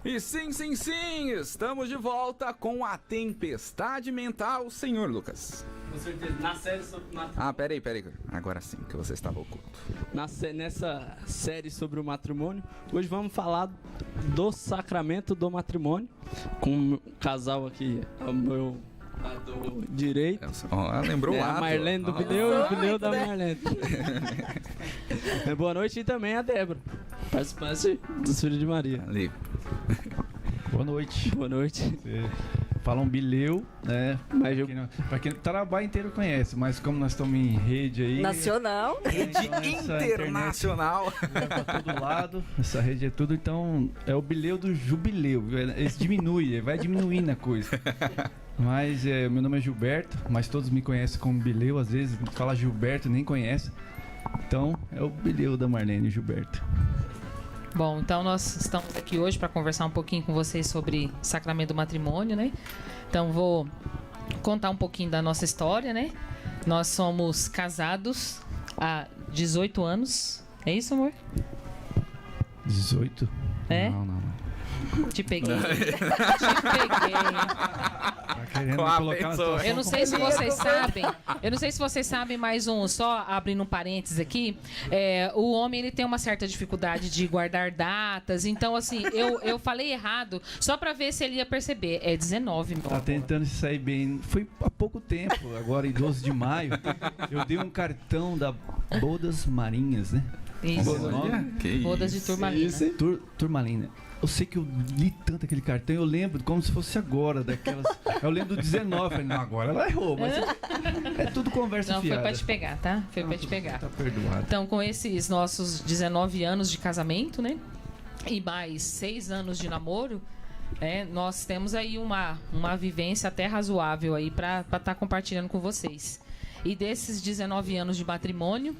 E sim, sim, sim, estamos de volta com a Tempestade Mental, senhor Lucas. Com certeza. Na série sobre o matrimônio. Ah, peraí. Agora sim, que você estava oculto. Nessa série sobre o matrimônio, hoje vamos falar do sacramento do matrimônio com um casal aqui, ao meu lado direito. Lembrou o A ato. Marlene do Pneu e o Pneu da Marlene. Boa noite e também a Débora, participante dos Filhos de Maria. Ali. Boa noite. Boa noite. Você fala um bilheu, né? Mas eu... Pra quem o Tarabá inteiro conhece, mas como nós estamos em rede aí... Nacional. Rede então internacional. Leva pra todo lado, essa rede é tudo, então é o bilheu do jubileu. Ele diminui, vai diminuindo a coisa. Mas meu nome é Gilberto, mas todos me conhecem como bileu, às vezes fala Gilberto, nem conhece. Então é o bileu da Marlene Gilberto. Bom, então nós estamos aqui hoje para conversar um pouquinho com vocês sobre sacramento do matrimônio, né? Então vou contar um pouquinho da nossa história, né? Nós somos casados há 18 anos. É isso, amor? 18? É? Não. Te peguei. Te peguei. Tá querendo me colocar na situação. Eu não sei se vocês sabem, mais um, só abrindo um parênteses aqui, o homem ele tem uma certa dificuldade de guardar datas, então assim, eu falei errado, só pra ver se ele ia perceber, é 19, meu Tá tentando se sair bem. Foi há pouco tempo, agora em 12 de maio, eu dei um cartão da Bodas Marinhas, né? Isso. Que Bodas de isso. Turmalina. Turmalina. Eu sei que eu li tanto aquele cartão, eu lembro como se fosse agora, daquelas... Eu lembro do 19, falei, não, agora ela errou, mas é tudo conversa Não, fiada. foi pra te pegar, tá? Foi pra te pegar. Tá perdoado. Então, com esses nossos 19 anos de casamento, né? E mais 6 anos de namoro, nós temos aí uma vivência até razoável aí pra estar compartilhando com vocês. E desses 19 anos de matrimônio,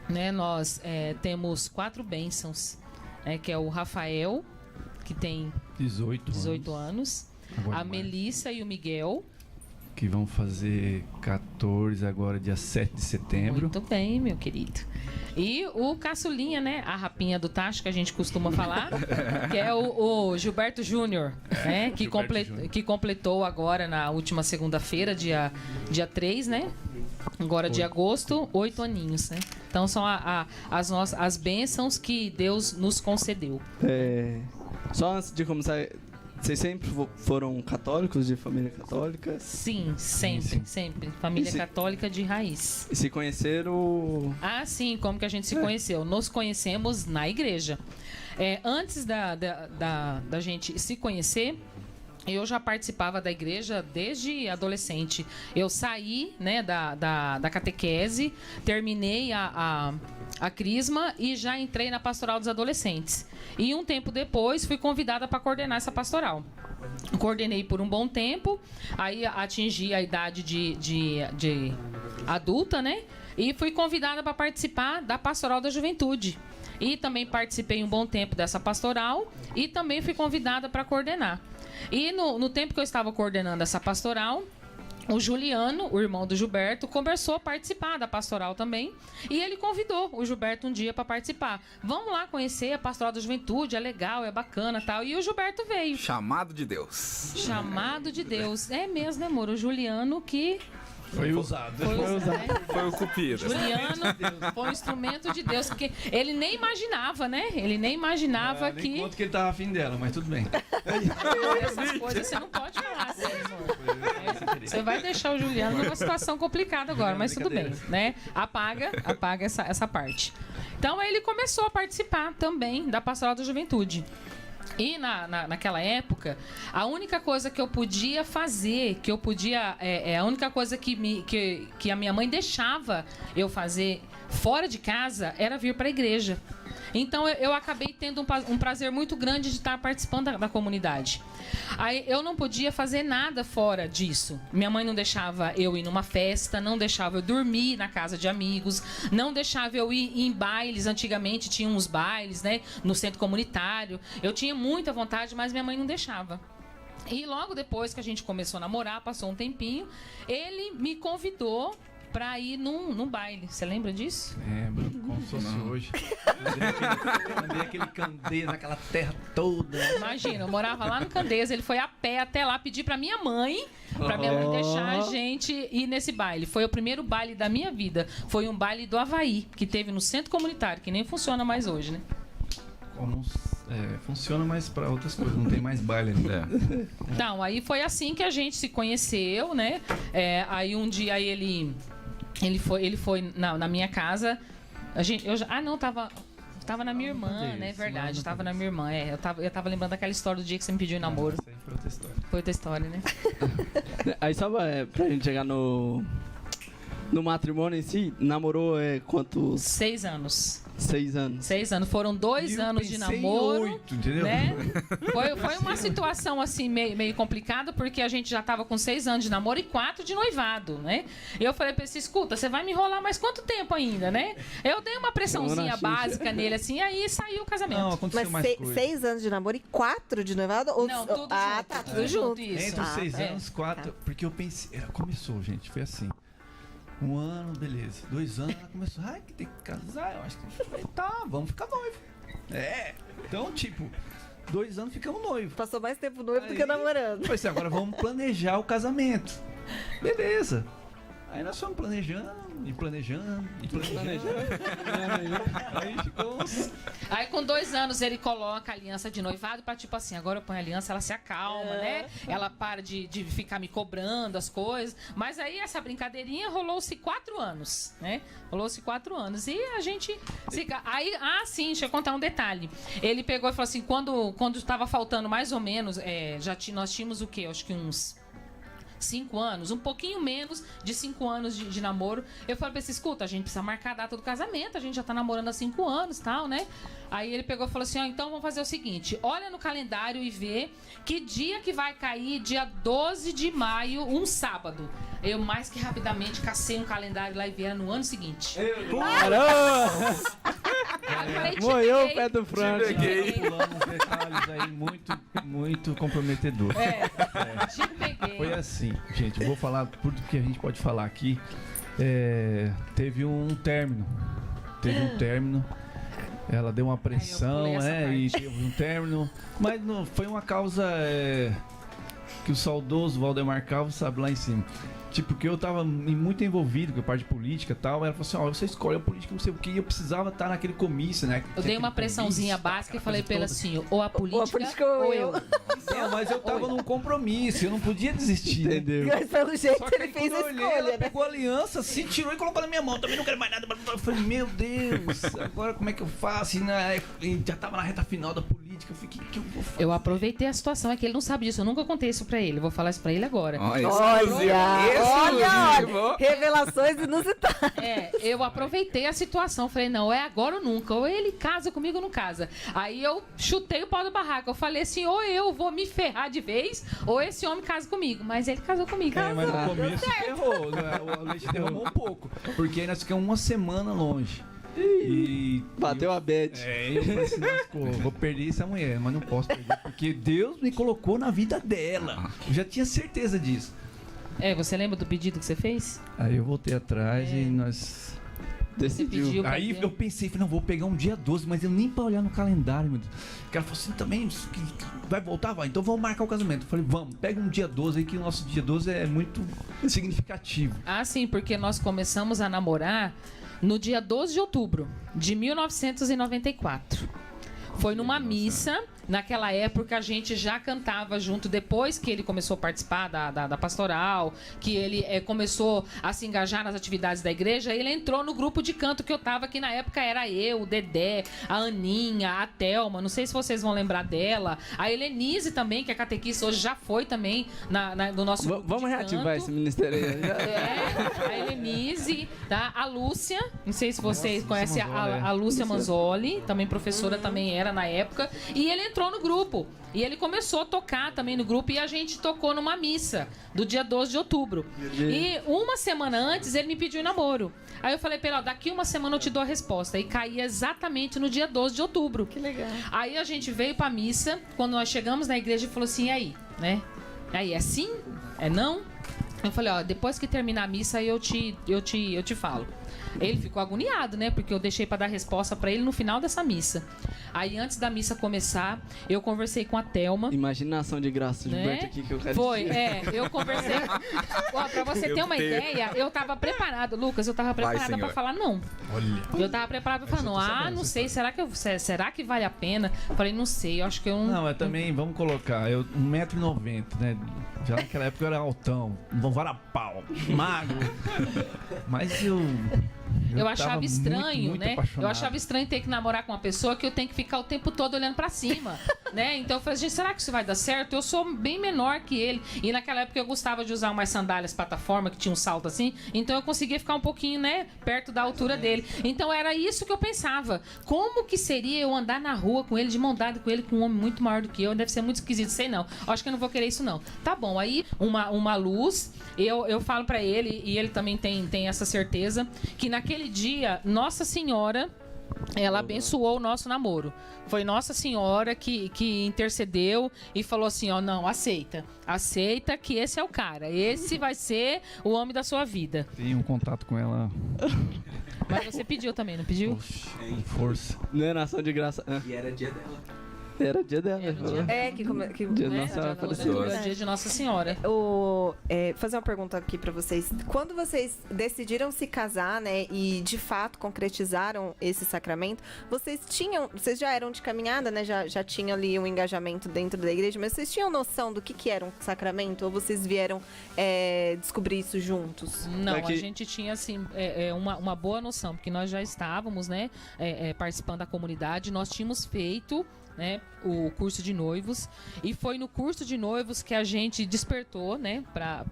né? Nós temos 4 bênçãos, que é o Rafael, que tem 18 anos. Agora A mais. Melissa e o Miguel. Que vão fazer 14 agora, dia 7 de setembro. Muito bem, meu querido. E o caçulinha, né? A rapinha do tacho, que a gente costuma falar. Que é o Gilberto Júnior, né? Que completou agora na última segunda-feira, dia 3, né? Agora de agosto, 8 aninhos, né? Então são as bênçãos que Deus nos concedeu. Só antes de começar, vocês sempre foram católicos, de família católica? Sim, sempre. Família católica de raiz. E se conheceram... Ah, sim, como que a gente se conheceu? Nos conhecemos na igreja. Antes da gente se conhecer, eu já participava da igreja desde adolescente. Eu saí, né, da catequese, terminei a crisma e já entrei na pastoral dos adolescentes. E um tempo depois fui convidada para coordenar essa pastoral. Coordenei por um bom tempo, aí atingi a idade de adulta, né? E fui convidada para participar da pastoral da juventude. E também participei um bom tempo dessa pastoral e também fui convidada para coordenar. E no tempo que eu estava coordenando essa pastoral, o Juliano, o irmão do Gilberto, começou a participar da pastoral também. E ele convidou o Gilberto um dia para participar. Vamos lá conhecer a pastoral da juventude, é legal, é bacana e tal. E o Gilberto veio. Chamado de Deus. Chamado de Deus. É mesmo, né, amor? O Juliano que... Foi usado. Né? Foi o cupido. Juliano foi um instrumento de Deus, porque ele nem imaginava, né? Ele nem imaginava que... Quanto que ele tava afim dela, mas tudo bem. Essas coisas você não pode falar assim, amor. Você vai deixar o Juliano numa situação complicada agora, mas tudo bem, né? Apaga essa parte. Então ele começou a participar também da pastoral da juventude. E naquela época, a única coisa que eu podia fazer, a única coisa que a minha mãe deixava eu fazer fora de casa era vir para a igreja. Então eu acabei tendo um prazer muito grande de estar participando da comunidade. Aí eu não podia fazer nada fora disso. Minha mãe não deixava eu ir numa festa, não deixava eu dormir na casa de amigos, não deixava eu ir em bailes. Antigamente tinha uns bailes, né, no centro comunitário. Eu tinha muita vontade, mas minha mãe não deixava. E logo depois que a gente começou a namorar, passou um tempinho, ele me convidou pra ir num baile. Você lembra disso? Lembro. Como se fosse hoje. Andei aquele Candeias, aquela terra toda. Imagina, eu morava lá no Candeias, ele foi a pé até lá pedir pra minha mãe deixar a gente ir nesse baile. Foi o primeiro baile da minha vida. Foi um baile do Havaí, que teve no centro comunitário, que nem funciona mais hoje, né? Funciona, mas para outras coisas, não tem mais baile ainda. Então, aí foi assim que a gente se conheceu, né? Aí um dia ele foi na minha casa. Tava na minha irmã, né? Verdade, tava na minha irmã. Eu tava lembrando daquela história do dia que você me pediu em namoro. Isso aí foi outra história. Foi outra história, né? Aí só pra gente chegar no matrimônio em si, namorou quantos? 6 anos. 6 anos. 6 anos. Foram 2 anos de namoro. 8, entendeu? Né? Foi uma situação assim meio complicada, porque a gente já tava com 6 anos de namoro e 4 de noivado, né? E eu falei pra ele, escuta, você vai me enrolar mais quanto tempo ainda, né? Eu dei uma pressãozinha básica nele, assim, aí saiu o casamento. Não, aconteceu Mas mais coisa. 6 anos de namoro e 4 de noivado? Ou... Não, tudo junto. Tá, tudo junto. Isso. Entre os 6 é. anos, 4. Porque eu pensei. Começou, gente, foi assim. 1 ano, beleza. 2 anos, ela começou. Ai, que tem que casar. Eu acho que. Eu falei, tá, vamos ficar noivo. Então, tipo, 2 anos ficamos noivos. Passou mais tempo noivo do que Aí, namorando. Falei assim, agora vamos planejar o casamento. Beleza. Aí nós fomos planejando. Aí ficou uns... Aí com 2 anos ele coloca a aliança de noivado pra tipo assim, agora eu ponho a aliança, ela se acalma, né? Ela para de ficar me cobrando as coisas. Mas aí essa brincadeirinha rolou-se 4 anos, né? Rolou-se 4 anos. E a gente... Aí, sim, deixa eu contar um detalhe. Ele pegou e falou assim, quando tava faltando mais ou menos, nós tínhamos o quê? Acho que uns 5 anos, um pouquinho menos de 5 anos de namoro. Eu falei pra ele, escuta, a gente precisa marcar a data do casamento, a gente já tá namorando há 5 anos e tal, né? Aí ele pegou e falou assim, então vamos fazer o seguinte, olha no calendário e vê que dia que vai cair, dia 12 de maio, um sábado. Eu mais que rapidamente cacei um calendário lá e vi, era no ano seguinte. Caramba! Aí eu falei, Moeu o pé do frango. Pulando uns detalhes aí muito comprometedor. Te peguei. Foi assim, gente, eu vou falar tudo que a gente pode falar aqui. Teve um término. Ela deu uma pressão, pulei essa e parte. teve um término. Mas não, foi uma causa que o saudoso Valdemar Calvo sabe lá em cima. Tipo, que eu tava muito envolvido com a parte de política e tal. Ela falou assim, você escolhe a política, não sei o que. E eu precisava estar naquele comício, né? Eu dei uma pressãozinha básica e falei pra ele assim, ou a política ou eu. Mas eu tava num compromisso, eu não podia desistir. Entendeu? Mas pelo jeito Só que ele aí, fez a quando eu olhei, escolha, ela né? pegou a aliança, se tirou e colocou na minha mão. Também não quero mais nada. Eu falei, meu Deus, agora como é que eu faço? E já tava na reta final da política. Eu falei, o que eu vou fazer? Eu aproveitei a situação, é que ele não sabe disso. Eu nunca contei isso pra ele. Eu vou falar isso pra ele agora. Olha, revelações inusitadas. Eu aproveitei a situação. Falei, não, é agora ou nunca. Ou ele casa comigo ou não casa. Aí eu chutei o pau do barraco. Eu falei assim, ou eu vou me ferrar de vez, ou esse homem casa comigo. Mas ele casou comigo. Mas no começo ferrou, né? O leite derramou um pouco. Porque aí nós ficamos 1 semana longe. E Bateu a bad. eu falei assim, vou perder essa mulher, mas não posso perder, porque Deus me colocou na vida dela. Eu já tinha certeza disso. Você lembra do pedido que você fez? Aí eu voltei atrás e nós... Decidiu. pediu. Aí eu pensei, falei, não, vou pegar um dia 12, mas eu nem pra olhar no calendário, meu Deus. O cara falou assim, também, vai voltar? Vai, então vamos marcar o casamento. Eu falei, vamos, pega um dia 12 aí, que o nosso dia 12 é muito significativo. Sim, porque nós começamos a namorar no dia 12 de outubro de 1994. Foi numa missa. Naquela época a gente já cantava junto, depois que ele começou a participar da pastoral, que ele começou a se engajar nas atividades da igreja, ele entrou no grupo de canto que eu tava, que na época era eu, o Dedé, a Aninha, a Thelma, não sei se vocês vão lembrar dela, a Helenise também, que é catequista, hoje já foi também no nosso grupo Vamos de reativar canto. esse ministério aí. A Helenise, tá? A Lúcia, não sei se vocês conhecem Manzoli, a Lúcia Manzoli, também professora, também era na época, e ele entrou no grupo. E ele começou a tocar também no grupo e a gente tocou numa missa do dia 12 de outubro. E 1 semana antes ele me pediu em namoro. Aí eu falei pra ele, daqui 1 semana eu te dou a resposta. E caía exatamente no dia 12 de outubro. Que legal. Aí a gente veio pra missa, quando nós chegamos na igreja, ele falou assim, e aí, né? Aí, é sim? É não? Eu falei, depois que terminar a missa, aí eu te falo. Ele ficou agoniado, né? Porque eu deixei para dar resposta para ele no final dessa missa. Aí, antes da missa começar, eu conversei com a Thelma. Imaginação de graça, Né? Gilberto aqui que eu quero Foi, dizer. eu conversei. Ó, pra você ter uma ideia, eu tava preparado, Lucas, eu tava preparada senhor. pra falar não. Olha. Eu tava preparada pra falar não. Não sei, será que vale a pena? Falei, não sei, eu acho que eu não. Não, mas também, vamos colocar, eu 1,90 m, né? Já naquela época eu era altão, um varapau, magro. Mas Eu achava tava estranho, muito né? apaixonado. Eu achava estranho ter que namorar com uma pessoa que eu tenho que ficar o tempo todo olhando pra cima, né? Então eu falei, gente, será que isso vai dar certo? Eu sou bem menor que ele. E naquela época eu gostava de usar umas sandálias plataforma, que tinha um salto assim. Então eu conseguia ficar um pouquinho, né, perto da altura dele. Então era isso que eu pensava. Como que seria eu andar na rua com ele, de mão dada com ele, com um homem muito maior do que eu? Deve ser muito esquisito, sei não. Acho que eu não vou querer isso não. Tá bom, aí uma luz, eu falo pra ele, e ele também tem essa certeza, que naquele dia, Nossa Senhora, ela abençoou o nosso namoro. Foi Nossa Senhora que intercedeu e falou assim, ó, não, aceita que esse é o cara, esse vai ser o homem da sua vida. Tenho um contato com ela Mas você pediu também, não pediu? com força. Não é nação de graça. E era dia dela. Era dia dela. Era o falou. dia que Dia Né? Nossa Senhora Hoje Aparecida. é o dia de Nossa Senhora. Fazer uma pergunta aqui pra vocês. Quando vocês decidiram se casar, né, e de fato concretizaram esse sacramento, vocês já eram de caminhada, né, já tinham ali um engajamento dentro da igreja, mas vocês tinham noção do que era um sacramento ou vocês vieram descobrir isso juntos? Não, Aqui- a gente tinha assim uma boa noção, porque nós já estávamos, né, participando da comunidade, nós tínhamos feito, né, o curso de noivos, e foi no curso de noivos que a gente despertou, né, para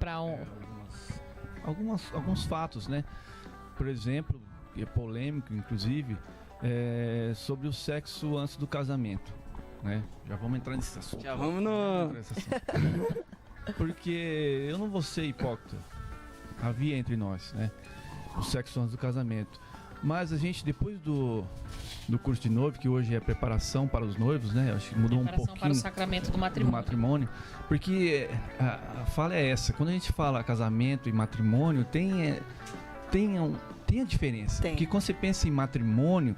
Alguns fatos, né? Por exemplo, que é polêmico, inclusive, sobre o sexo antes do casamento, né? Já vamos entrar nesse assunto. Já vamos no... Nesse assunto. Porque eu não vou ser hipócrita. Havia entre nós, né? O sexo antes do casamento. Mas a gente, depois do curso de noivo, que hoje é preparação para os noivos, né? Acho que mudou um preparação para o pouquinho sacramento do do matrimônio. matrimônio, porque a fala é essa. Quando a gente fala casamento e matrimônio, tem a diferença. Tem. Porque quando você pensa em matrimônio,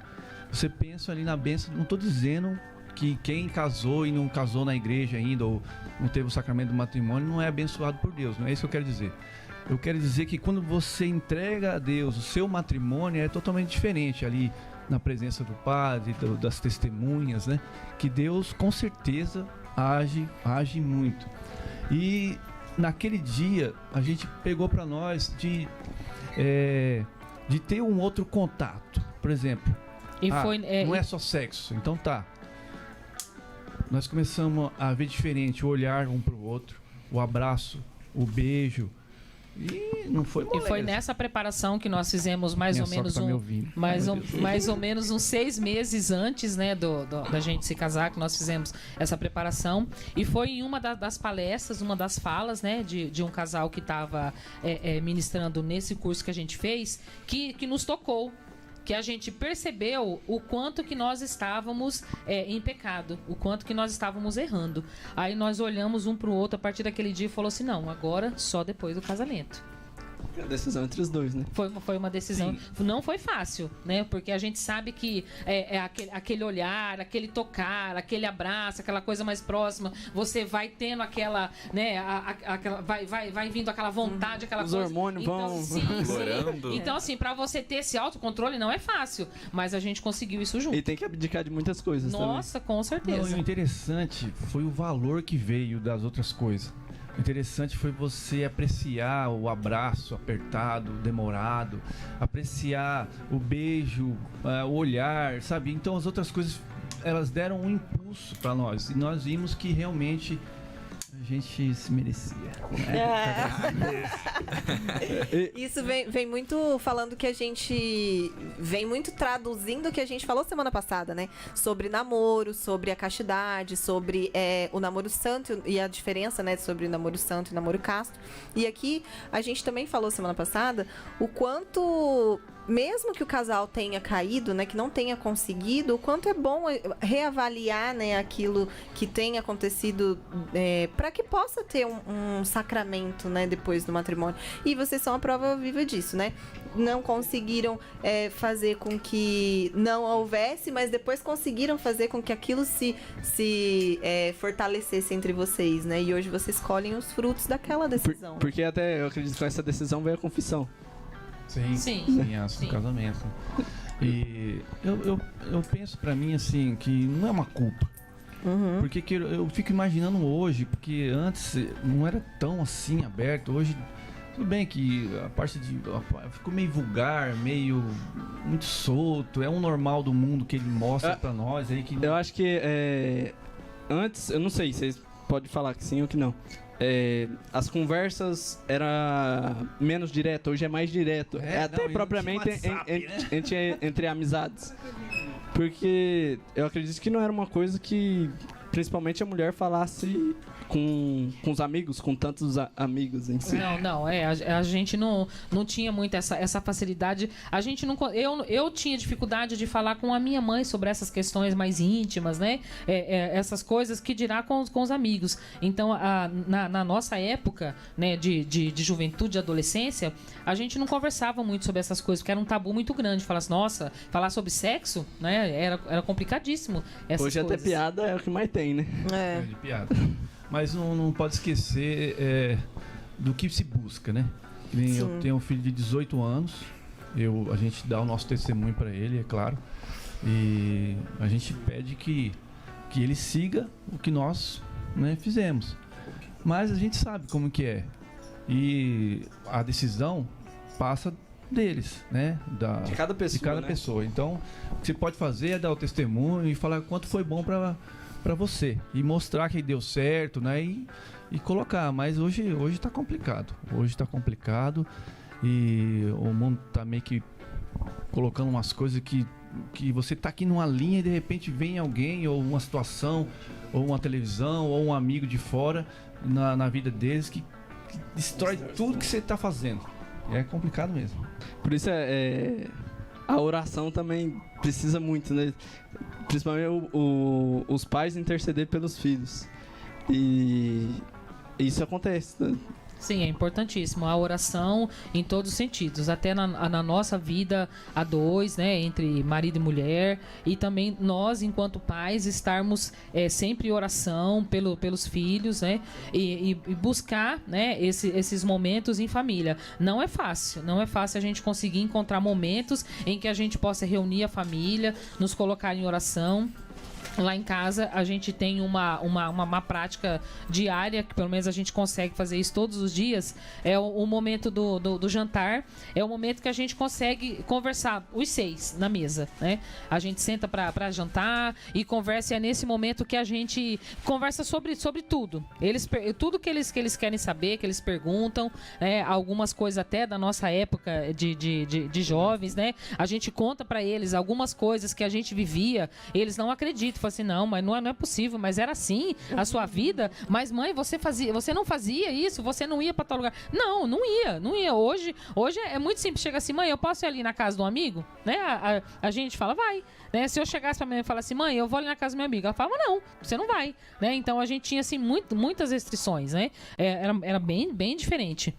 você pensa ali na bênção. Não estou dizendo que quem casou e não casou na igreja ainda, ou não teve o sacramento do matrimônio, não é abençoado por Deus. Não é isso que eu quero dizer. Eu quero dizer que quando você entrega a Deus o seu matrimônio, é totalmente diferente ali na presença do padre, das testemunhas, né? Que Deus com certeza age muito. E naquele dia a gente pegou para nós de ter um outro contato. Por exemplo, E foi, não é só sexo, então tá. Nós começamos a ver diferente o olhar um pro outro, o abraço, o beijo. E não foi E moleza. foi nessa preparação que nós fizemos mais Minha ou menos sogra tá me ouvindo. mais ou menos uns 6 meses antes, né, da gente se casar, que nós fizemos essa preparação. E foi em uma das palestras, uma das falas, né, de um casal que estava ministrando nesse curso que a gente fez, que nos tocou. Que a gente percebeu o quanto que nós estávamos em pecado, o quanto que nós estávamos errando. Aí nós olhamos um para o outro a partir daquele dia e falou assim, não, agora só depois do casamento. A decisão entre os dois, né? Foi uma decisão. Não foi fácil, né? Porque a gente sabe que aquele olhar, aquele tocar, aquele abraço, aquela coisa mais próxima, você vai tendo aquela, né? Vai vindo aquela vontade, aquela Os coisa. hormônios vão Explorando. Então, assim, pra você ter esse autocontrole não é fácil. Mas a gente conseguiu isso junto. E tem que abdicar de muitas coisas Nossa, com Não, e certeza. o interessante foi o valor que veio das outras coisas. O interessante foi você apreciar o abraço apertado, demorado, apreciar o beijo, o olhar, sabe? Então as outras coisas, elas deram um impulso para nós e nós vimos que realmente a gente se merecia. Isso vem muito falando que a gente vem muito traduzindo o que a gente falou semana passada, né? Sobre namoro, sobre a castidade, sobre o namoro santo e a diferença, né? Sobre o namoro santo e namoro casto. E aqui a gente também falou semana passada o quanto mesmo que o casal tenha caído, né, que não tenha conseguido, o quanto é bom reavaliar, né, aquilo que tem acontecido para que possa ter um sacramento, né, depois do matrimônio. E vocês são a prova viva disso, né? Não conseguiram fazer com que não houvesse, mas depois conseguiram fazer com que aquilo se fortalecesse entre vocês, né? E hoje vocês colhem os frutos daquela decisão. Porque até eu acredito que com essa decisão veio a confissão. Sim, Sim. o casamento. E eu penso pra mim assim que não é uma culpa. Uhum. Porque que eu fico imaginando hoje, porque antes não era tão assim aberto. Hoje, tudo bem que a parte ficou meio vulgar, meio muito solto. É um normal do mundo que ele mostra pra nós aí que Eu acho que antes, eu não sei, vocês podem falar que sim ou que não. As conversas era menos direto, hoje é mais direto. Até não, propriamente WhatsApp, entre amizades. Porque eu acredito que não era uma coisa que principalmente a mulher falasse com os amigos, com tantos amigos em si. Não, a gente não tinha muito essa facilidade. A gente não, eu tinha dificuldade de falar com a minha mãe sobre essas questões mais íntimas, né? Essas coisas que dirá com os amigos. Então, na nossa época, né, de juventude, de adolescência, a gente não conversava muito sobre essas coisas, porque era um tabu muito grande. Falar assim, nossa, falar sobre sexo, né? Era complicadíssimo. Essas Hoje coisas. até piada é o que mais tem, né? de piada. Mas não pode esquecer do que se busca, né? Que nem eu tenho um filho de 18 anos, a gente dá o nosso testemunho para ele, é claro, e a gente pede que ele siga o que nós, né, fizemos. Mas a gente sabe como que é. E a decisão passa deles, né? De cada pessoa, né? pessoa. Então, o que você pode fazer é dar o testemunho e falar quanto foi bom para você e mostrar que deu certo, né? E colocar, mas hoje tá complicado. Hoje tá complicado e o mundo tá meio que colocando umas coisas que você tá aqui numa linha e de repente vem alguém ou uma situação ou uma televisão ou um amigo de fora na vida deles que destrói tudo que você tá fazendo. É complicado mesmo. Por isso a oração também precisa muito, né? Principalmente os pais interceder pelos filhos. E isso acontece, né? Sim, é importantíssimo. A oração em todos os sentidos. Até na nossa vida a dois, né? Entre marido e mulher. E também nós, enquanto pais, estarmos sempre em oração pelos filhos, né? E buscar, né? Esses momentos em família. Não é fácil. Não é fácil a gente conseguir encontrar momentos em que a gente possa reunir a família, nos colocar em oração. Lá em casa a gente tem uma prática diária, que pelo menos a gente consegue fazer isso todos os dias. É o momento do jantar. É o momento que a gente consegue conversar, os 6 na mesa, né? A gente senta pra jantar e conversa. E é nesse momento que a gente conversa sobre tudo. Tudo que eles querem saber, que eles perguntam, né? Algumas coisas até da nossa época de jovens, né? A gente conta pra eles algumas coisas que a gente vivia. Eles não acreditam. Fala assim, não, mas não é possível, mas era assim a sua vida. Mas mãe, você não fazia isso, você não ia para tal lugar. Não ia. Hoje é muito simples. Chega assim, mãe, eu posso ir ali na casa de um amigo? Né? A gente fala, vai. Né? Se eu chegasse pra mãe e falasse assim, mãe, eu vou ali na casa do meu amigo, ela falava, não, você não vai. Né? Então a gente tinha assim muitas restrições, né? Era bem diferente.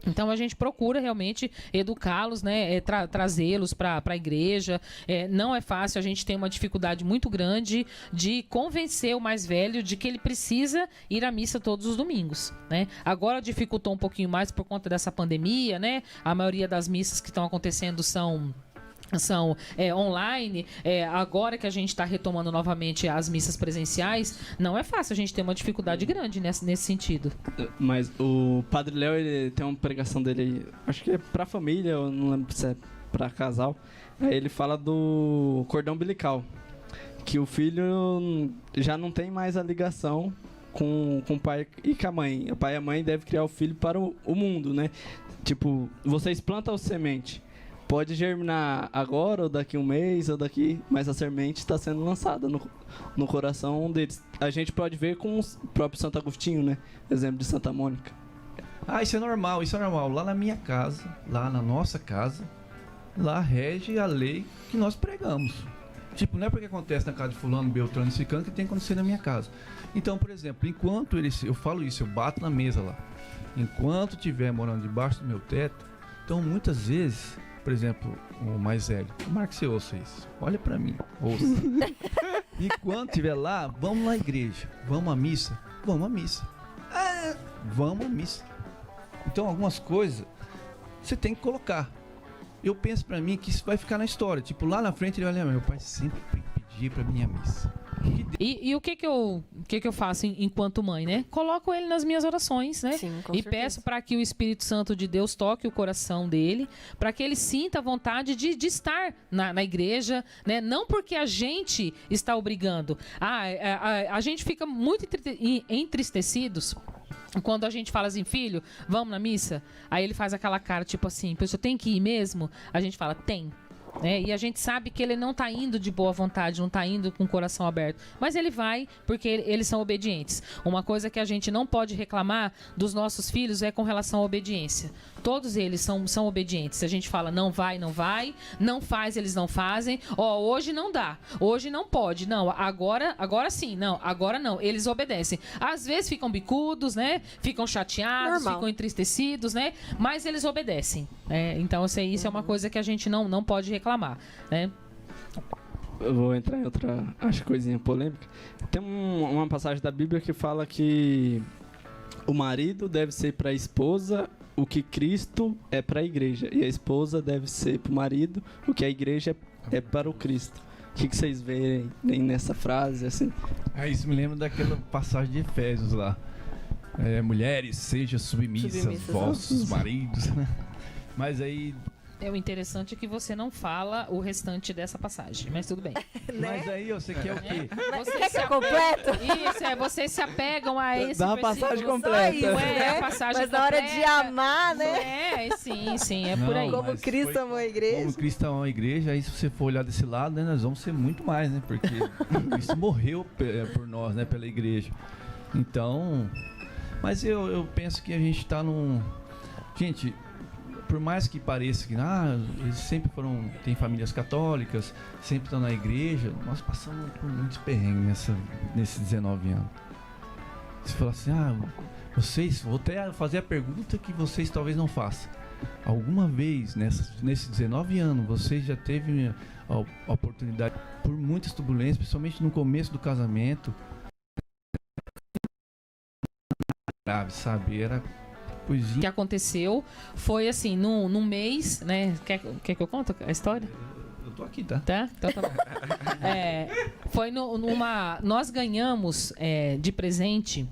Então a gente procura realmente educá-los, né, trazê-los para a igreja. Não é fácil, a gente tem uma dificuldade muito grande de convencer o mais velho de que ele precisa ir à missa todos os domingos, né? Agora dificultou um pouquinho mais por conta dessa pandemia, né? A maioria das missas que estão acontecendo são online. Agora que a gente está retomando novamente as missas presenciais, não é fácil, a gente tem uma dificuldade grande nesse sentido. Mas o Padre Léo, ele tem uma pregação dele, acho que é pra família, eu não lembro se é pra casal. Aí ele fala do cordão umbilical, que o filho já não tem mais a ligação com o pai e com a mãe. O pai e a mãe devem criar o filho para o mundo, né? Tipo, vocês plantam a semente, pode germinar agora, ou daqui um mês, ou daqui... Mas a semente está sendo lançada no coração deles. A gente pode ver com o próprio Santo Agostinho, né? Exemplo de Santa Mônica. Isso é normal. Lá na minha casa, lá na nossa casa, lá rege a lei que nós pregamos. Tipo, não é porque acontece na casa de fulano, beltrano e ciclano que tem que acontecer na minha casa. Então, por exemplo, enquanto eu falo isso, eu bato na mesa lá. Enquanto estiver morando debaixo do meu teto, então muitas vezes, por exemplo, o mais velho, tomara que você ouça isso, olha pra mim, ouça. Enquanto estiver lá, vamos na igreja, vamos à missa, vamos à missa. Vamos à missa. Então, algumas coisas você tem que colocar. Eu penso pra mim que isso vai ficar na história. Tipo, lá na frente ele vai lembrar, meu pai sempre pedia pra minha missa. E o que eu faço enquanto mãe, né? Coloco ele nas minhas orações, né? Sim, com e certeza. peço para que o Espírito Santo de Deus toque o coração dele, para que ele sinta a vontade de estar na igreja, né? Não porque a gente está obrigando. A gente fica muito entristecidos quando a gente fala assim, filho, vamos na missa? Aí ele faz aquela cara, tipo assim, eu tenho que ir mesmo? A gente fala, tem. E a gente sabe que ele não está indo de boa vontade, não está indo com o coração aberto. Mas ele vai porque eles são obedientes. Uma coisa que a gente não pode reclamar dos nossos filhos é com relação à obediência. Todos eles são obedientes. Se a gente fala não vai, não faz, eles não fazem. Hoje não dá, hoje não pode. Não, agora sim, não, agora não. Eles obedecem. Às vezes ficam bicudos, né? Ficam chateados, Normal. ficam entristecidos, né? Mas eles obedecem. Então, isso é uma coisa que a gente não pode reclamar, né? Eu vou entrar em outra, acho, coisinha polêmica. Tem uma passagem da Bíblia que fala que o marido deve ser para a esposa o que Cristo é para a igreja. E a esposa deve ser para o marido o que a igreja é para o Cristo. O que vocês veem nessa frase, assim? Isso me lembra daquela passagem de Efésios lá. Mulheres, sejam submissas aos vossos maridos. Mas aí... O interessante é que você não fala o restante dessa passagem, mas tudo bem. Mas aí você quer o quê? Quer que eu completo? Isso, vocês se apegam a esse Dá uma versículo. passagem Só completa. isso, A passagem Mas na hora de completa. amar, né? Sim, é Não, por aí. Como mas Cristo foi- amou a igreja. Como Cristo amou a igreja, aí se você for olhar desse lado, né, nós vamos ser muito mais, né? Porque Cristo morreu por nós, né? Pela igreja. Então... Mas eu penso que a gente tá num... Gente... Por mais que pareça que eles sempre tem famílias católicas, sempre estão na igreja, nós passamos por muitos perrengues nesses 19 anos. Você fala assim, vou até fazer a pergunta que vocês talvez não façam. Alguma vez nesses 19 anos, você já teve a oportunidade, por muitas turbulências, principalmente no começo do casamento, grave, sabe? Era... O que aconteceu foi assim, num mês, né? Quer que eu conte a história? Eu tô aqui, tá? Tá? Então tá bom. Foi nós ganhamos de presente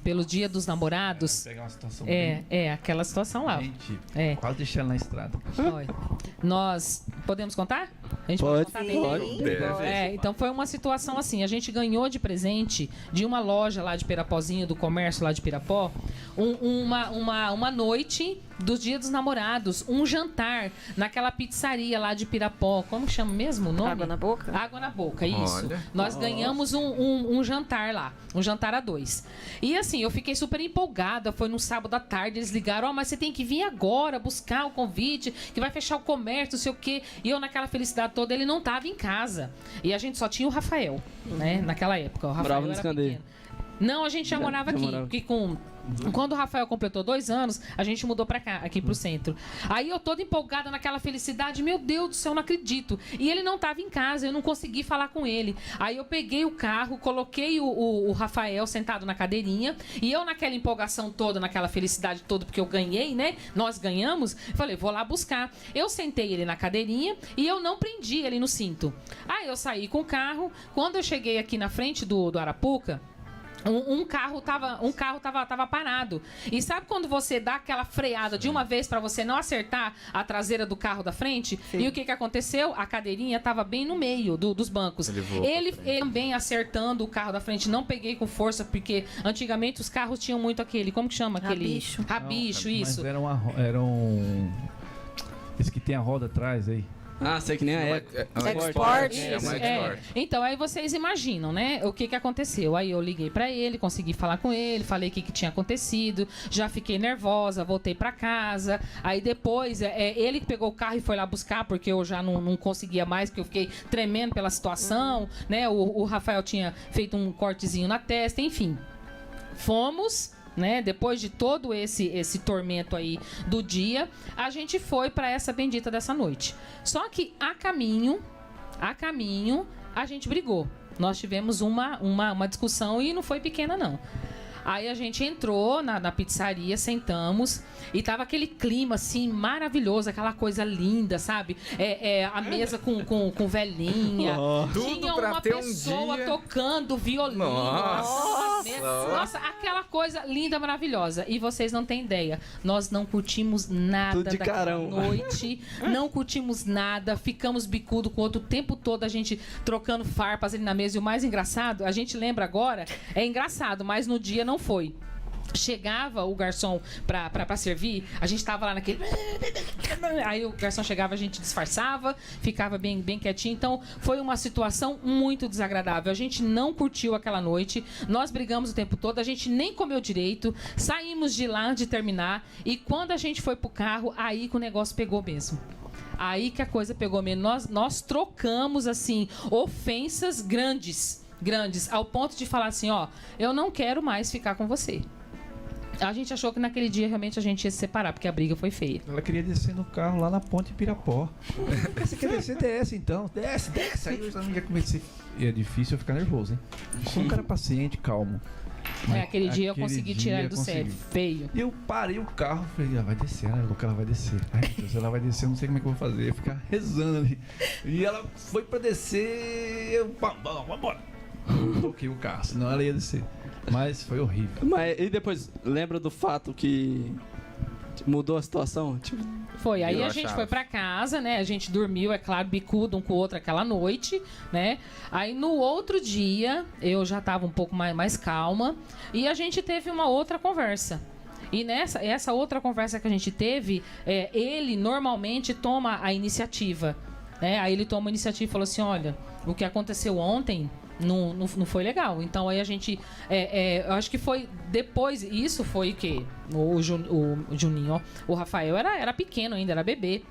pelo Dia dos Namorados. Pegar uma situação Aquela situação lá. Gente, É. quase deixar ela na estrada. Olha, nós podemos contar? A gente Pode, contar pode. Deve. então foi uma situação assim, a gente ganhou de presente de uma loja lá de Pirapozinho, do comércio lá de Pirapó, uma noite do Dia dos Namorados, um jantar naquela pizzaria lá de Pirapó. Como chama mesmo o nome? Água na boca? Água na boca, isso. Olha. Nós ganhamos um jantar lá, um jantar a 2. E assim, eu fiquei super empolgada, foi no sábado à tarde, eles ligaram, mas você tem que vir agora buscar o convite, que vai fechar o comércio, não sei o quê. E eu naquela felicidade toda, ele não estava em casa. E a gente só tinha o Rafael, né, naquela época. O Rafael Morava no era Escandeio. pequeno. Não, a gente já morava aqui, porque quando o Rafael completou 2 anos, a gente mudou pra cá, aqui pro centro. Aí eu toda empolgada naquela felicidade, meu Deus do céu, não acredito. E ele não tava em casa, eu não consegui falar com ele. Aí eu peguei o carro, coloquei o Rafael sentado na cadeirinha, e eu naquela empolgação toda, naquela felicidade toda, porque eu ganhei, né? Nós ganhamos. Falei, vou lá buscar. Eu sentei ele na cadeirinha e eu não prendi ele no cinto. Aí eu saí com o carro. Quando eu cheguei aqui na frente do Arapuca, um carro tava parado. E sabe quando você dá aquela freada de uma vez para você não acertar a traseira do carro da frente? Sim. E o que aconteceu? A cadeirinha tava bem no meio dos bancos. Ele também acertando o carro da frente. Não peguei com força, porque antigamente os carros tinham muito aquele... Como que chama? Rabicho. Rabicho, isso. Mas eram... Esse que tem a roda atrás aí. Ah, sei que nem a É Eco. uma Export. É uma É. export. Então, aí vocês imaginam, né? O que aconteceu. Aí eu liguei pra ele, consegui falar com ele, falei o que tinha acontecido, já fiquei nervosa, voltei pra casa. Aí depois, ele que pegou o carro e foi lá buscar, porque eu já não conseguia mais, porque eu fiquei tremendo pela situação, né? O Rafael tinha feito um cortezinho na testa, enfim. Fomos, né? Depois de todo esse tormento aí do dia, a gente foi para essa bendita dessa noite. Só que a caminho, a gente brigou. Nós tivemos uma discussão e não foi pequena, não. Aí a gente entrou na pizzaria, sentamos e tava aquele clima assim maravilhoso, aquela coisa linda, sabe? A mesa com velhinha. Tudo Tinha pra uma ter um pessoa dia. tocando violino. Nossa! Nossa, aquela coisa linda, maravilhosa. E vocês não têm ideia. Nós não curtimos nada Tudo de daquela carão. noite. Não curtimos nada. Ficamos bicudo com o outro o tempo todo, a gente trocando farpas ali na mesa. E o mais engraçado, a gente lembra agora, é engraçado, mas no dia não foi. Chegava o garçom pra servir, a gente tava lá naquele... Aí o garçom chegava, a gente disfarçava, ficava bem quietinho. Então, foi uma situação muito desagradável. A gente não curtiu aquela noite, nós brigamos o tempo todo, a gente nem comeu direito, saímos de lá de terminar, e quando a gente foi pro carro, aí que o negócio pegou mesmo. Aí que a coisa pegou mesmo. Nós trocamos, assim, ofensas grandes, ao ponto de falar assim, ó, eu não quero mais ficar com você. A gente achou que naquele dia realmente a gente ia se separar, porque a briga foi feia. Ela queria descer no carro lá na ponte Pirapó. Você quer descer? Desce então. Desce. Aí eu já comecei. E é difícil eu ficar nervoso, hein? Sou um cara paciente, calmo. Aquele dia eu consegui tirar ele do consegui. sério. Feio. E eu parei o carro, falei, vai descer, né? Ela vai descer. Ai, meu Deus, ela vai descer, eu não sei como é que eu vou fazer. Eu ia ficar rezando ali. E ela foi pra descer, eu, vambora. Eu toquei o carro, senão ela ia descer. Mas foi horrível. Mas e depois, lembra do fato que mudou a situação? Tipo, Foi, aí Eu a gente achava. foi pra casa, né? A gente dormiu, é claro, bicudo um com o outro aquela noite, né? Aí no outro dia, eu já tava um pouco mais calma e a gente teve uma outra conversa. E essa outra conversa que a gente teve, ele normalmente toma a iniciativa, né? Aí ele toma a iniciativa e falou assim, olha, o que aconteceu ontem não foi legal. Então aí a gente, eu acho que foi depois, isso foi o quê? O Juninho, ó, o Rafael era pequeno ainda, era bebê.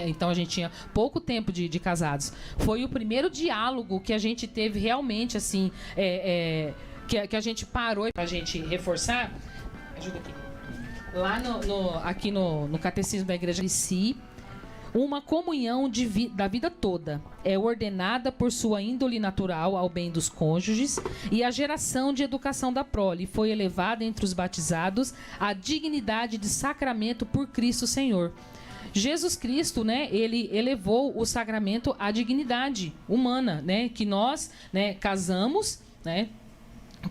Então a gente tinha pouco tempo de casados. Foi o primeiro diálogo que a gente teve realmente, assim, que a gente parou pra gente reforçar. Ajuda aqui. Lá aqui no Catecismo da Igreja de Si, uma comunhão da vida toda é ordenada por sua índole natural ao bem dos cônjuges e a geração de educação da prole foi elevada entre os batizados à dignidade de sacramento por Cristo Senhor. Jesus Cristo, né, ele elevou o sacramento à dignidade humana, né, que nós, né, casamos, né.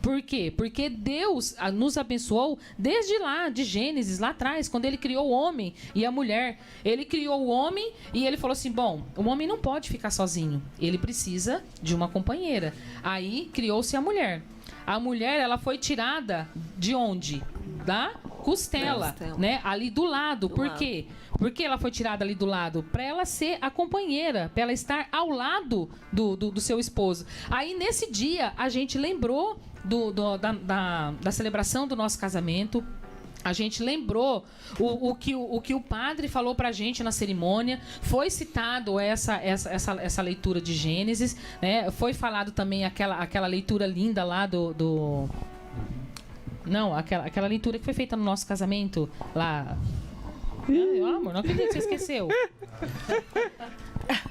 Por quê? Porque Deus nos abençoou desde lá, de Gênesis, lá atrás, quando ele criou o homem e a mulher. Ele criou o homem e ele falou assim, bom, o homem não pode ficar sozinho, ele precisa de uma companheira. Aí criou-se a mulher. A mulher, ela foi tirada de onde? Da costela, né? Ali do lado. Por quê? Por que ela foi tirada ali do lado? Para ela ser a companheira, para ela estar ao lado do seu esposo. Aí, nesse dia, a gente lembrou da celebração do nosso casamento. A gente lembrou o que o padre falou pra gente na cerimônia. Foi citado essa leitura de Gênesis, né? Foi falado também aquela leitura linda lá Não, aquela leitura que foi feita no nosso casamento lá. Ai, amor, não acredito que você esqueceu.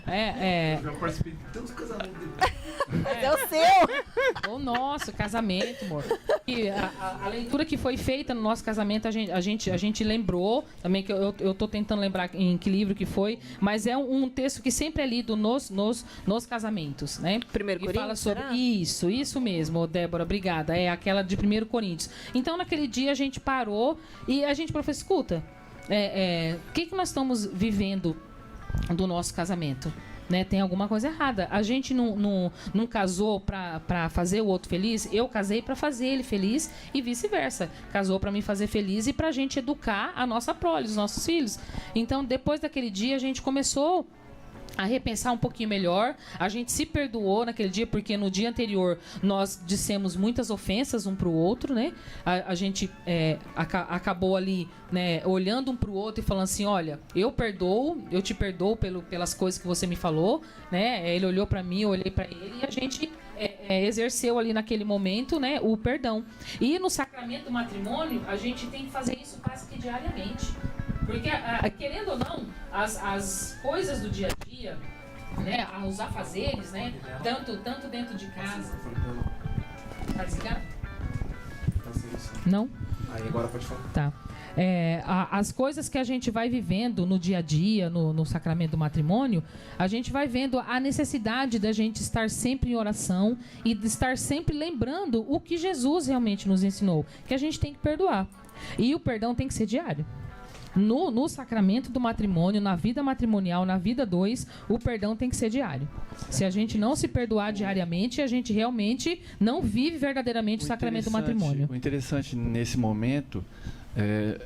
Eu já participei de tantos casamentos dele. É o seu! O nosso casamento, amor. E a leitura que foi feita no nosso casamento, a gente lembrou também, que eu tô tentando lembrar em que livro que foi, mas é um texto que sempre é lido nos casamentos, né? 1 Coríntios, fala sobre será? isso mesmo, Débora, obrigada. É aquela de 1 Coríntios. Então, naquele dia, a gente parou e a gente falou, escuta, o que nós estamos vivendo do nosso casamento? Né, tem alguma coisa errada. A gente não casou pra fazer o outro feliz. Eu casei pra fazer ele feliz e vice-versa. Casou pra me fazer feliz e pra gente educar a nossa prole, os nossos filhos. Então, depois daquele dia, a gente começou a repensar um pouquinho melhor. A gente se perdoou naquele dia, porque no dia anterior nós dissemos muitas ofensas um para o outro, né? A gente acabou ali, né, olhando um para o outro e falando assim, olha, eu te perdoo pelas coisas que você me falou, né? Ele olhou para mim, eu olhei para ele, e a gente exerceu ali naquele momento, né, o perdão. E no sacramento do matrimônio, a gente tem que fazer isso quase que diariamente. Porque, querendo ou não, as coisas do dia a dia, né, os afazeres, né, tanto dentro de casa... Tá desligado? Não? Aí agora pode falar. Tá. As coisas que a gente vai vivendo no dia a dia, no sacramento do matrimônio, a gente vai vendo a necessidade da gente estar sempre em oração e de estar sempre lembrando o que Jesus realmente nos ensinou, que a gente tem que perdoar. E o perdão tem que ser diário. No sacramento do matrimônio, na vida matrimonial, na vida 2, o perdão tem que ser diário. Se a gente não se perdoar diariamente, a gente realmente não vive verdadeiramente o sacramento do matrimônio. O interessante nesse momento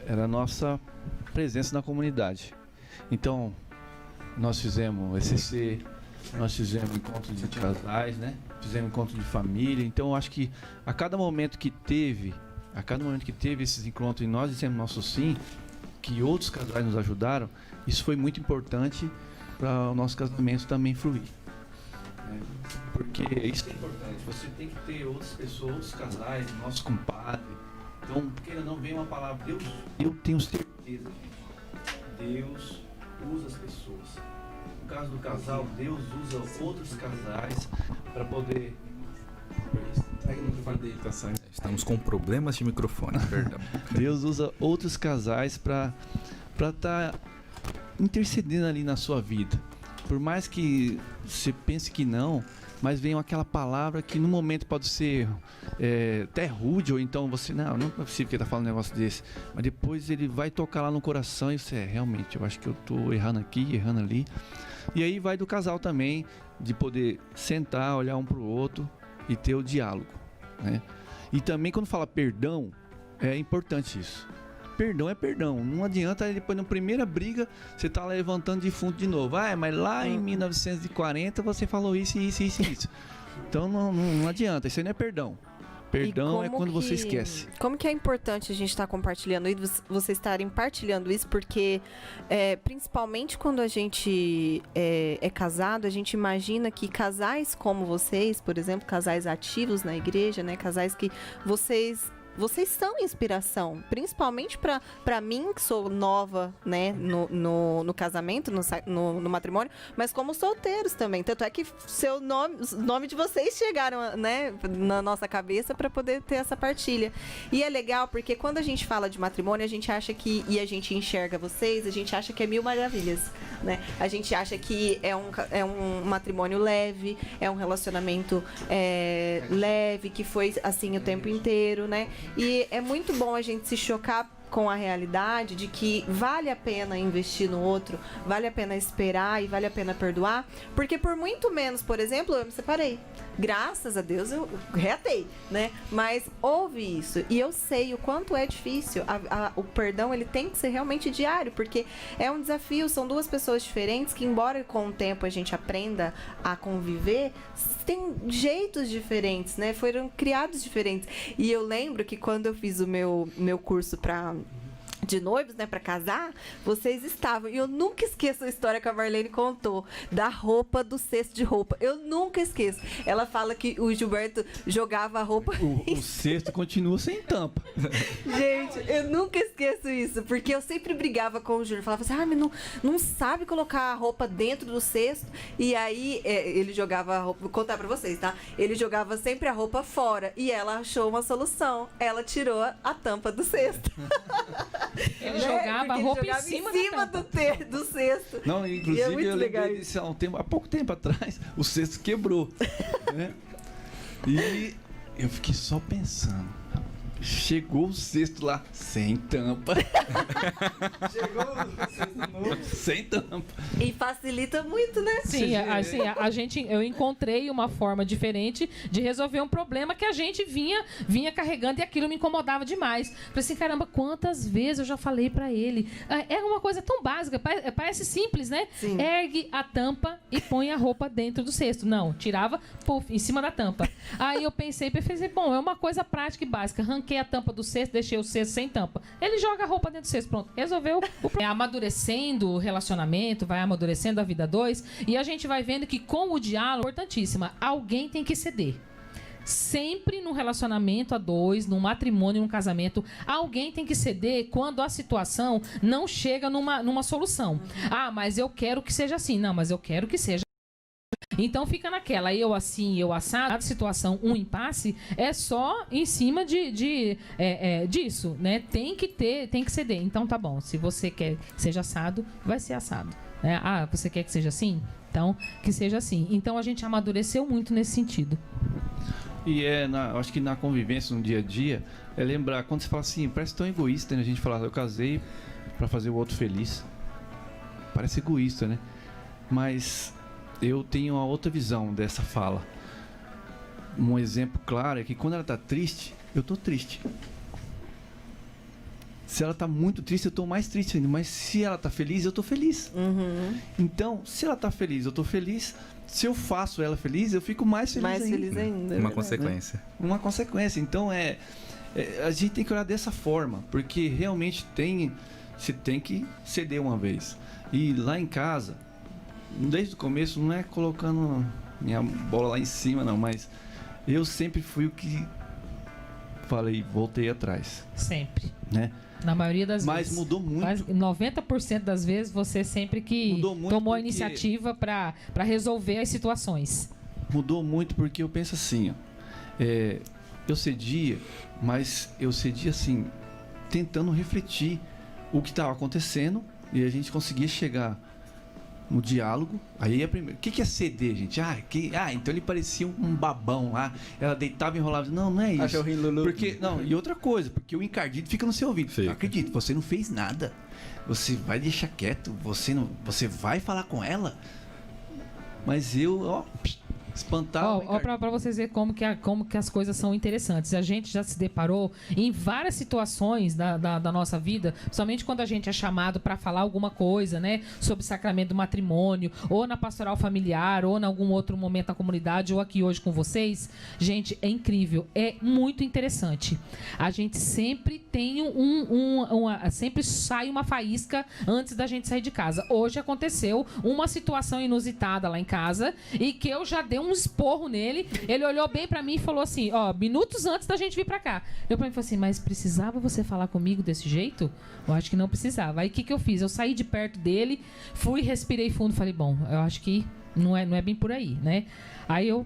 era a nossa presença na comunidade. Então, nós fizemos ECC, nós fizemos encontro de casais, né? Fizemos encontro de família. Então, eu acho que a cada momento que teve esses encontros e nós dissemos nosso sim, que outros casais nos ajudaram, isso foi muito importante para o nosso casamento também fluir. Porque isso é importante, você tem que ter outras pessoas, outros casais, nosso compadre. Então, queira não vem uma palavra, Deus, eu tenho certeza, gente, Deus usa as pessoas. No caso do casal, Deus usa outros casais para poder... Estamos com problemas de microfone, perdão. Deus usa outros casais para estar intercedendo ali na sua vida. Por mais que você pense que não, mas vem aquela palavra que no momento pode ser até rude, ou então você, não é possível que ele está falando um negócio desse. Mas depois ele vai tocar lá no coração e você, realmente, eu acho que eu estou errando aqui, errando ali. E aí vai do casal também, de poder sentar, olhar um para o outro e ter o diálogo, né? E também quando fala perdão, é importante isso. Perdão é perdão. Não adianta depois na primeira briga você tá levantando defunto de novo. Mas lá em 1940 você falou isso, isso, isso, isso. Então não adianta, isso aí não é perdão. Perdão é quando você esquece. Como que é importante a gente estar compartilhando isso, vocês estarem partilhando isso, porque principalmente quando a gente é casado, a gente imagina que casais como vocês, por exemplo, casais ativos na igreja, né, casais que vocês são inspiração, principalmente para mim, que sou nova, né, no casamento, no matrimônio, mas como solteiros também. Tanto é que o nome de vocês chegaram, né, na nossa cabeça para poder ter essa partilha. E é legal porque quando a gente fala de matrimônio, a gente acha que, e a gente enxerga vocês, a gente acha que é mil maravilhas, né? A gente acha que é um matrimônio leve, é um relacionamento leve, que foi assim o tempo inteiro, né? E é muito bom a gente se chocar com a realidade de que vale a pena investir no outro, vale a pena esperar e vale a pena perdoar, porque por muito menos, por exemplo, eu me separei. Graças a Deus eu reatei, né? Mas houve isso e eu sei o quanto é difícil. O perdão, ele tem que ser realmente diário, porque é um desafio, são duas pessoas diferentes que, embora com o tempo a gente aprenda a conviver, tem jeitos diferentes, né? Foram criados diferentes. E eu lembro que quando eu fiz o meu curso de noivos, né, pra casar, vocês estavam. E eu nunca esqueço a história que a Marlene contou da roupa, do cesto de roupa. Eu nunca esqueço. Ela fala que o Gilberto jogava a roupa. O cesto continua sem tampa. Gente, eu nunca esqueço isso, porque eu sempre brigava com o Júnior. Falava assim, mas não sabe colocar a roupa dentro do cesto. E aí, ele jogava a roupa. Vou contar pra vocês, tá? Ele jogava sempre a roupa fora. E ela achou uma solução. Ela tirou a tampa do cesto. Ele jogava a roupa em cima do cesto. Não, inclusive eu lembrei disso há pouco tempo atrás, o cesto quebrou, né? E eu fiquei só pensando, Chegou o cesto lá, sem tampa. Chegou o cesto novo, sem tampa. E facilita muito, né? Sim, eu encontrei uma forma diferente de resolver um problema que a gente vinha carregando e aquilo me incomodava demais. Falei assim, caramba, quantas vezes eu já falei pra ele. É uma coisa tão básica, parece simples, né? Sim. Ergue a tampa e põe a roupa dentro do cesto. Não, tirava, puf, em cima da tampa. Aí eu pensei, bom, é uma coisa prática e básica. Arranquei a tampa do cesto, deixei o cesto sem tampa. Ele joga a roupa dentro do cesto, pronto, resolveu o problema. Amadurecendo o relacionamento, vai amadurecendo a vida dois, e a gente vai vendo que com o diálogo, importantíssima, alguém tem que ceder. Sempre num relacionamento a dois, num matrimônio, num casamento, alguém tem que ceder quando a situação não chega numa solução. Ah, mas eu quero que seja assim. Não, mas eu quero que seja. Então fica naquela, eu assim, eu assado. A situação, um impasse, é só em cima disso, né? Tem que ceder. Então tá bom, se você quer que seja assado, vai ser assado. Né? Ah, você quer que seja assim? Então, que seja assim. Então a gente amadureceu muito nesse sentido. E acho que na convivência, no dia a dia, é lembrar, quando você fala assim, parece tão egoísta, né? A gente fala, eu casei pra fazer o outro feliz. Parece egoísta, né? Mas eu tenho uma outra visão dessa fala. Um exemplo claro é que quando ela tá triste, eu tô triste. Se ela tá muito triste, eu tô mais triste ainda. Mas se ela tá feliz, eu tô feliz. Uhum. Então, se ela tá feliz, eu tô feliz. Se eu faço ela feliz, eu fico mais feliz Mais ainda. feliz ainda. Uma consequência. Uma consequência. Então, a gente tem que olhar dessa forma. Porque realmente você tem que ceder uma vez. E lá em casa, desde o começo, não é colocando minha bola lá em cima, não. Mas eu sempre fui o que falei, voltei atrás. Sempre. Né? Na maioria das Mas vezes. mudou muito. Mas 90% das vezes você sempre que Mudou muito tomou a porque- iniciativa para resolver as situações. Mudou muito porque eu penso assim, ó, eu cedia, mas eu cedia assim, tentando refletir o que estava acontecendo e a gente conseguia chegar no diálogo. Aí é primeiro. O que é ceder, gente? Então ele parecia um babão lá. Ela deitava e enrolava. Não é isso. Cachorrinho Lulu. Porque, não, e outra coisa, porque o encardido fica no seu ouvido. Fica. Não acredito, você não fez nada. Você vai deixar quieto, você vai falar com ela. Mas eu, espantava. Ó, pra vocês verem como que as coisas são interessantes. A gente já se deparou em várias situações da nossa vida, somente quando a gente é chamado para falar alguma coisa, né? Sobre o sacramento do matrimônio, ou na pastoral familiar, ou em algum outro momento na comunidade, ou aqui hoje com vocês. Gente, é incrível. É muito interessante. A gente sempre tem sempre sai uma faísca antes da gente sair de casa. Hoje aconteceu uma situação inusitada lá em casa e que eu já dei um esporro nele. Ele olhou bem pra mim e falou assim, minutos antes da gente vir pra cá. Eu falei assim, mas precisava você falar comigo desse jeito? Eu acho que não precisava. Aí o que eu fiz? Eu saí de perto dele, fui, respirei fundo, falei, bom, eu acho que não é bem por aí, né? Aí eu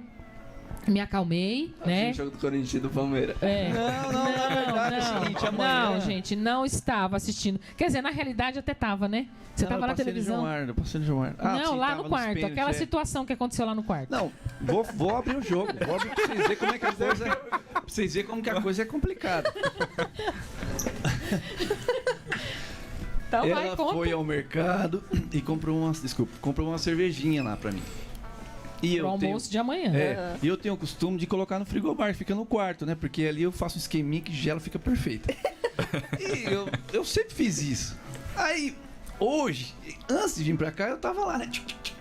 me acalmei, né? O jogo do Corinthians e do Palmeiras. Não, na verdade é o seguinte, amanhã... Não, gente, não estava assistindo. Quer dizer, na realidade até estava, né? Você estava na televisão. Eu passei no João Arno. Não, sim, lá tava no nos quarto. pênaltis, Aquela situação que aconteceu lá no quarto. Não, vou abrir o jogo. Vou abrir pra vocês verem como é que a coisa... Pra vocês verem como que a coisa é complicada. Então vai, Ela conta. foi ao mercado e comprou uma cervejinha lá pra mim. E Pro almoço de amanhã. E eu tenho o costume de colocar no frigobar, fica no quarto, né? Porque ali eu faço um esqueminha que gela, fica perfeito. E eu sempre fiz isso. Aí, hoje, antes de vir pra cá, eu tava lá, né?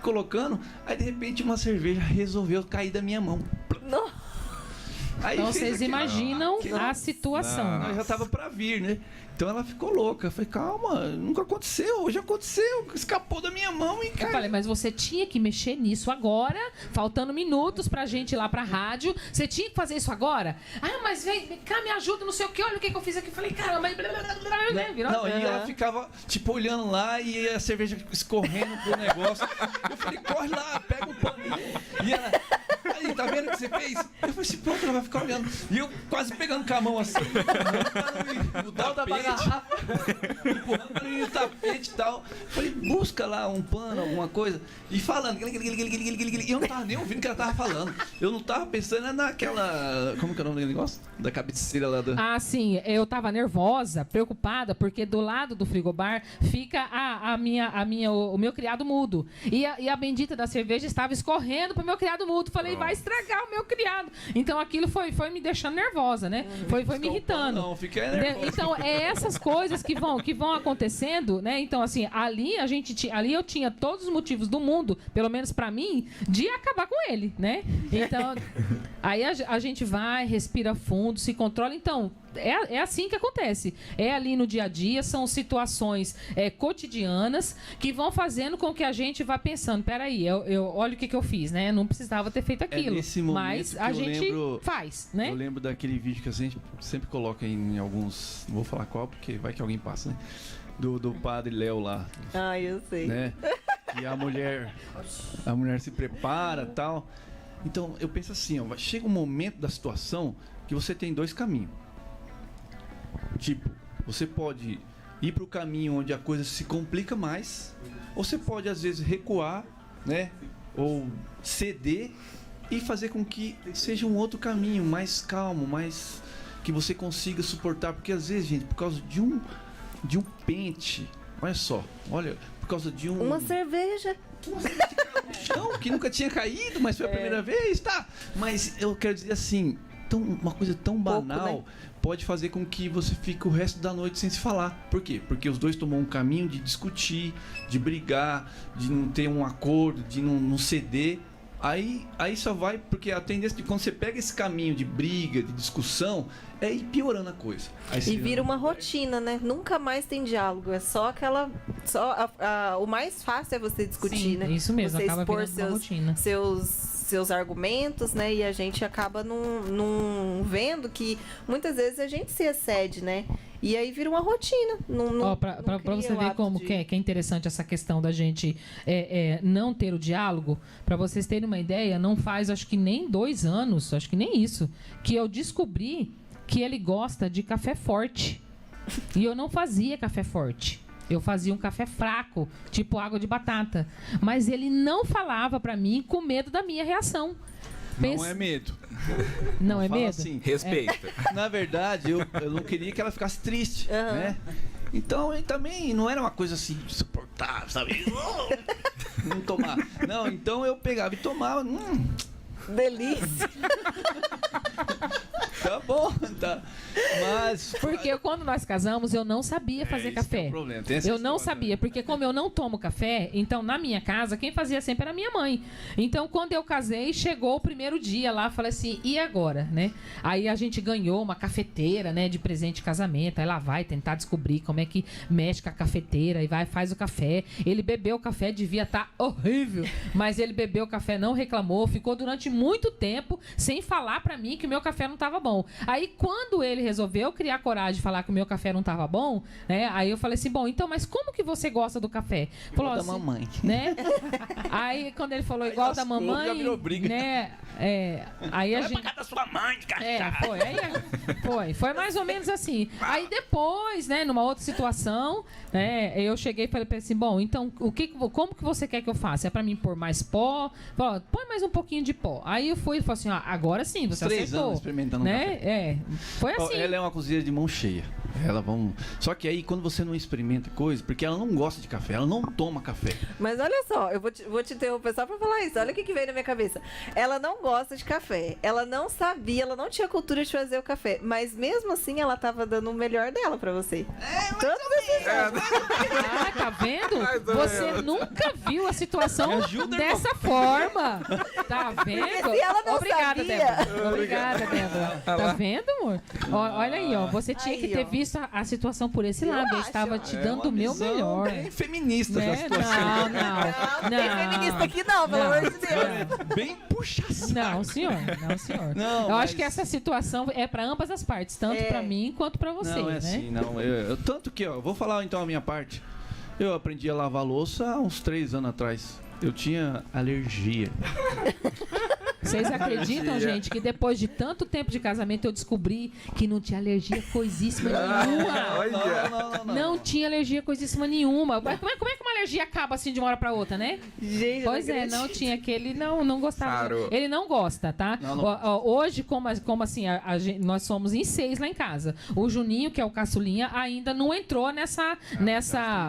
Colocando, aí de repente uma cerveja resolveu cair da minha mão. Não. Aí Então fez vocês aquele- imaginam a situação. Não, já tava pra vir, né? Então ela ficou louca. Eu falei, calma, nunca aconteceu, hoje aconteceu, escapou da minha mão e Eu caiu. falei, mas você tinha que mexer nisso agora, faltando minutos pra gente ir lá pra rádio. Você tinha que fazer isso agora? Ah, mas vem cá, me ajuda, não sei o que, olha o que eu fiz aqui. Eu falei, cara, mas... né? Virou... Não, e ela ficava, tipo, olhando lá e a cerveja escorrendo pro negócio. Eu falei, corre lá, pega o paninho. E ela... Aí aí, tá vendo o que você fez? Eu falei assim, pronto, ela vai ficar olhando. E eu quase pegando com a mão assim, no tapete, empurrando no tapete e tal. Falei, busca lá um pano, alguma coisa. E falando, e eu não tava nem ouvindo o que ela tava falando. Eu não tava pensando naquela, como que é o nome do negócio? Da cabeceira lá do... Ah, sim, eu tava nervosa, preocupada, porque do lado do frigobar fica o meu criado mudo. E a bendita da cerveja estava escorrendo pro meu criado mudo. Falei, vai estragar o meu criado. Então aquilo foi me deixando nervosa, né? Foi me irritando. Não, fiquei nervosa. Então, é essas coisas que vão acontecendo, né? Então, assim, ali eu tinha todos os motivos do mundo, pelo menos pra mim, de acabar com ele, né? Então, aí a gente vai, respira fundo, se controla. Então, é assim que acontece. É ali no dia a dia, são situações cotidianas que vão fazendo com que a gente vá pensando, peraí, olha o que eu fiz, né? Não precisava ter feito aquilo. Nesse momento mas que a eu gente lembro, faz, né? Eu lembro daquele vídeo que a gente sempre coloca em alguns... Não vou falar qual, porque vai que alguém passa, né? Do padre Léo lá. Ah, eu sei. Né? E a mulher se prepara e tal. Então, eu penso assim, ó, chega um momento da situação que você tem dois caminhos. Tipo, você pode ir para o caminho onde a coisa se complica mais, ou você pode, às vezes, recuar, né? Ou ceder e fazer com que seja um outro caminho, mais calmo, mais... que você consiga suportar. Porque, às vezes, gente, por causa de um pente, olha só, por causa de uma cerveja no chão, que nunca tinha caído, mas foi a primeira vez, tá? Mas eu quero dizer assim, uma coisa tão banal, pouco, né? Pode fazer com que você fique o resto da noite sem se falar. Por quê? Porque os dois tomam um caminho de discutir, de brigar, de não ter um acordo, de não ceder. Aí só vai, porque a tendência de quando você pega esse caminho de briga, de discussão, é ir piorando a coisa. e vira uma rotina, né? Nunca mais tem diálogo, é só aquela... o mais fácil é você discutir, Sim, né? Isso mesmo, você acaba expor virando uma rotina. seus argumentos, né? E a gente acaba não vendo que muitas vezes a gente se excede, né? E aí vira uma rotina. Pra você ver como que é interessante essa questão da gente não ter o diálogo, pra vocês terem uma ideia, não faz acho que nem 2 anos, acho que nem isso, que eu descobri que ele gosta de café forte. E eu não fazia café forte. Eu fazia um café fraco, tipo água de batata. Mas ele não falava pra mim com medo da minha reação. Não é medo. Não é medo? Assim, Respeita. na verdade, eu não queria que ela ficasse triste, né? Então, também não era uma coisa assim, suportável, sabe? Não tomar. Não, então eu pegava e tomava. Delícia. Tá bom, tá. Mas... Porque quando nós casamos, eu não sabia fazer café. É o problema. Tem essa Eu não história, sabia, porque como eu não tomo café, então na minha casa, quem fazia sempre era minha mãe. Então, quando eu casei, chegou o primeiro dia lá, falei assim, e agora, né? Aí a gente ganhou uma cafeteira, né, de presente de casamento. Aí lá vai tentar descobrir como é que mexe com a cafeteira e vai, faz o café. Ele bebeu o café, devia estar horrível, mas ele bebeu o café, não reclamou, ficou durante muito tempo sem falar pra mim que o meu café não tava bom. Aí, quando ele resolveu criar coragem de falar que o meu café não tava bom, né? Aí eu falei assim, bom, então, mas como que você gosta do café? Falou da assim, mamãe. né? Aí, quando ele falou igual da lascou, mamãe, já virou briga. né? Aí a gente... da sua mãe, cara. Foi mais ou menos assim. Aí depois, né, numa outra situação, né, eu cheguei e falei pra ele assim, bom, então, como que você quer que eu faça? É pra mim pôr mais pó? Falou, põe mais um pouquinho de pó. Aí eu fui e falei assim, ó, agora sim, você 3 acertou. anos experimentando né? café. Foi assim. Ela é uma cozinheira de mão cheia. Só que aí, quando você não experimenta coisa, porque ela não gosta de café, ela não toma café. Mas olha só, eu vou te interromper só pra falar isso. Olha o que veio na minha cabeça. Ela não gosta de café. Ela não sabia, ela não tinha cultura de fazer o café. Mas mesmo assim, ela tava dando o melhor dela pra você. Ah, tá vendo? Você nunca viu a situação dessa forma. Tá vendo? se ela não Obrigada, sabia. Débora. Obrigada, Débora. Tá vendo, amor? Olha aí, ó. Você tinha que Aí, ter ó. visto a situação por esse lado. Eu acho, estava ó. te dando o meu melhor. Bem feminista essa Né? situação. Não tem feminista aqui não, pelo amor de Deus. É bem puxa-saco. Não, senhor. Não, Eu mas- acho que essa situação é para ambas as partes, tanto pra mim quanto pra você, Não, é né? assim, não. Tanto que, ó, vou falar então a minha parte. Eu aprendi a lavar louça há uns 3 anos atrás. Eu tinha alergia. Vocês acreditam, Alergia. gente, que depois de tanto tempo de casamento eu descobri que não tinha alergia coisíssima nenhuma. Olha. Não tinha alergia coisíssima nenhuma. Mas como é que uma alergia acaba assim de uma hora pra outra, né? Gente, Pois é, não tinha, que ele não gostava. Claro. Ele não gosta, tá? Hoje, como assim, nós somos em 6 lá em casa. O Juninho, que é o caçulinha, ainda não entrou nessa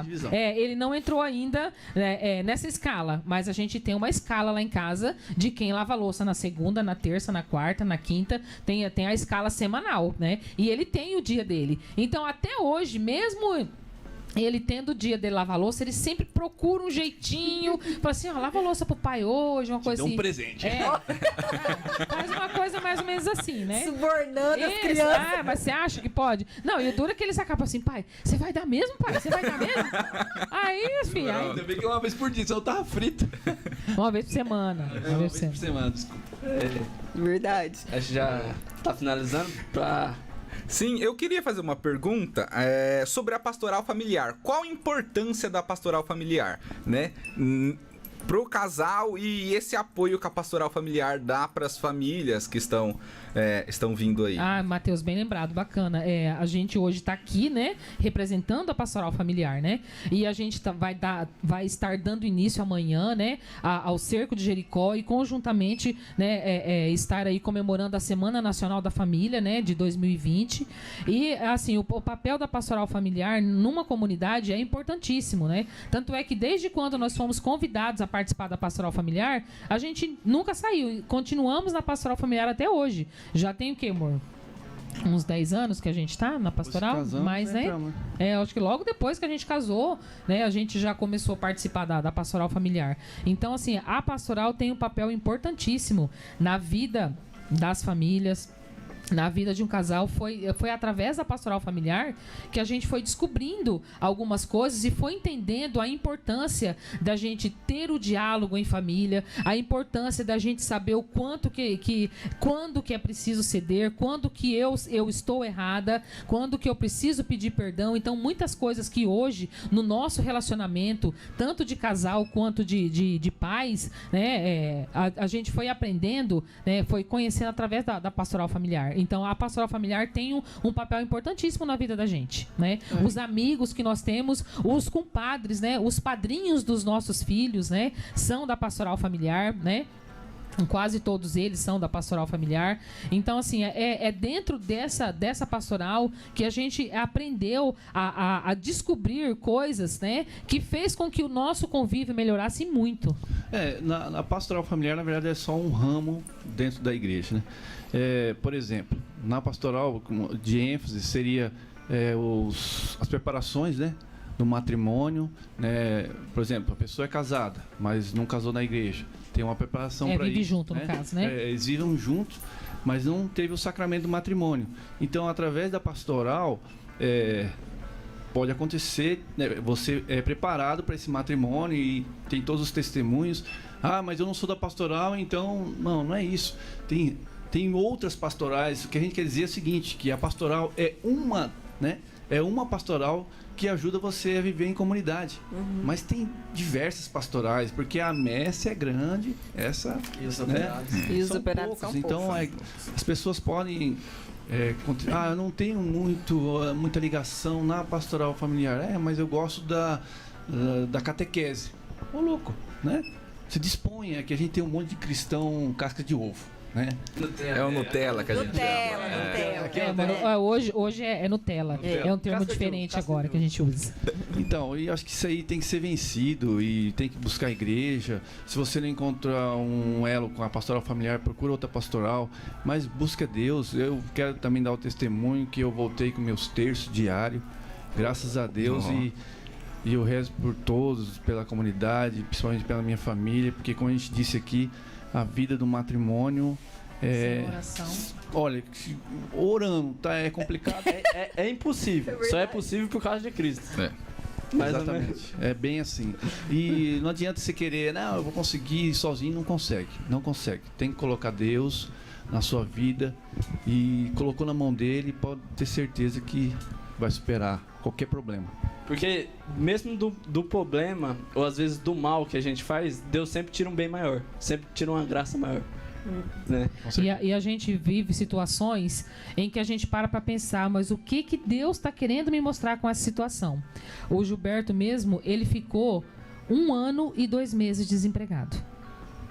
divisão. ele não entrou ainda nessa escala. Mas a gente tem uma escala lá em casa de quem lava a louça na segunda, na terça, na quarta, na quinta. Tem a escala semanal, né? E ele tem o dia dele. Então, até hoje, mesmo ele tendo o dia dele lavar a louça, ele sempre procura um jeitinho. Fala assim, ó, lava a louça pro pai hoje, uma coisa Dá um assim. presente. Faz uma coisa mais ou menos assim, né? Subornando as Isso, crianças. mas você acha que pode? Não, e o duro é que eles acabam assim, pai, você vai dar mesmo, pai? Você vai dar mesmo? Aí, filho, aí, Ainda bem que é uma vez por dia, senão eu tava frito. uma vez por semana. Uma vez por semana, desculpa. Verdade. Acho que já tá finalizando pra... Sim, eu queria fazer uma pergunta sobre a pastoral familiar. Qual a importância da pastoral familiar, né? Pro casal e esse apoio que a pastoral familiar dá para as famílias que estão vindo aí. Ah, Matheus, bem lembrado, bacana. A gente hoje tá aqui, né, representando a pastoral familiar, né? E a gente vai estar dando início amanhã, né, ao Cerco de Jericó e conjuntamente, né, estar aí comemorando a Semana Nacional da Família, né, de 2020. E, assim, o papel da pastoral familiar numa comunidade é importantíssimo, né? Tanto é que desde quando nós fomos convidados a participar da pastoral familiar, a gente nunca saiu. Continuamos na pastoral familiar até hoje. Já tem o quê, amor? Uns 10 anos que a gente tá na pastoral, mas, né? Acho que logo depois que a gente casou, né, a gente já começou a participar da pastoral familiar. Então, assim, a pastoral tem um papel importantíssimo na vida das famílias, na vida de um casal. Foi através da pastoral familiar que a gente foi descobrindo algumas coisas e foi entendendo a importância da gente ter o diálogo em família, a importância da gente saber o quanto quando que é preciso ceder, quando que eu estou errada, quando que eu preciso pedir perdão. Então, muitas coisas que hoje, no nosso relacionamento, tanto de casal quanto de pais, né, a gente foi aprendendo, né, foi conhecendo através da pastoral familiar. Então, a pastoral familiar tem um papel importantíssimo na vida da gente, né? Os amigos que nós temos, os compadres, né? Os padrinhos dos nossos filhos, né? São da pastoral familiar, né? Quase todos eles são da pastoral familiar. Então, assim, é dentro dessa pastoral que a gente aprendeu a descobrir coisas, né? Que fez com que o nosso convívio melhorasse muito. Na pastoral familiar, na verdade, é só um ramo dentro da igreja, né? Por exemplo, na pastoral de ênfase seria as preparações, né, do matrimônio, né? Por exemplo, a pessoa é casada, mas não casou na igreja. Tem uma preparação para isso. Vive junto, no caso, né? Eles vivem juntos, mas não teve o sacramento do matrimônio. Então, através da pastoral, pode acontecer, né, você é preparado para esse matrimônio e tem todos os testemunhos. Ah, mas eu não sou da pastoral, então... Não é isso. Tem outras pastorais. O que a gente quer dizer é o seguinte, que a pastoral é uma, né? É uma pastoral que ajuda você a viver em comunidade. Mas tem diversas pastorais, porque a messe é grande, E os né? operados. E os São operados poucos. são Então, as pessoas podem... eu não tenho muita ligação na pastoral familiar. Mas eu gosto da catequese. Ô, louco, né? Se dispõe, que a gente tem um monte de cristão casca de ovo, né? É o Nutella que a gente Nutella. Hoje é Nutella. É um termo diferente agora que a gente usa. Então, eu acho que isso aí tem que ser vencido e tem que buscar a igreja. Se você não encontrar um elo com a pastoral familiar, procura outra pastoral, mas busca Deus. Eu quero também dar o testemunho que eu voltei com meus terços diários, graças a Deus, e eu rezo por todos, pela comunidade, principalmente pela minha família, porque como a gente disse aqui, a vida do matrimônio Sem oração. Olha, orando, tá? É complicado. É impossível. Só é possível por causa de Cristo. Exatamente. É bem assim. E não adianta você querer, não, eu vou conseguir sozinho, não consegue. Não consegue. Tem que colocar Deus na sua vida e colocou na mão dele, pode ter certeza que vai superar qualquer problema. Porque mesmo do problema, ou às vezes do mal que a gente faz, Deus sempre tira um bem maior. Sempre tira uma graça maior. né? E a gente vive situações em que a gente para pensar, mas o que Deus está querendo me mostrar com essa situação? O Gilberto mesmo, ele ficou 1 ano e 2 meses desempregado.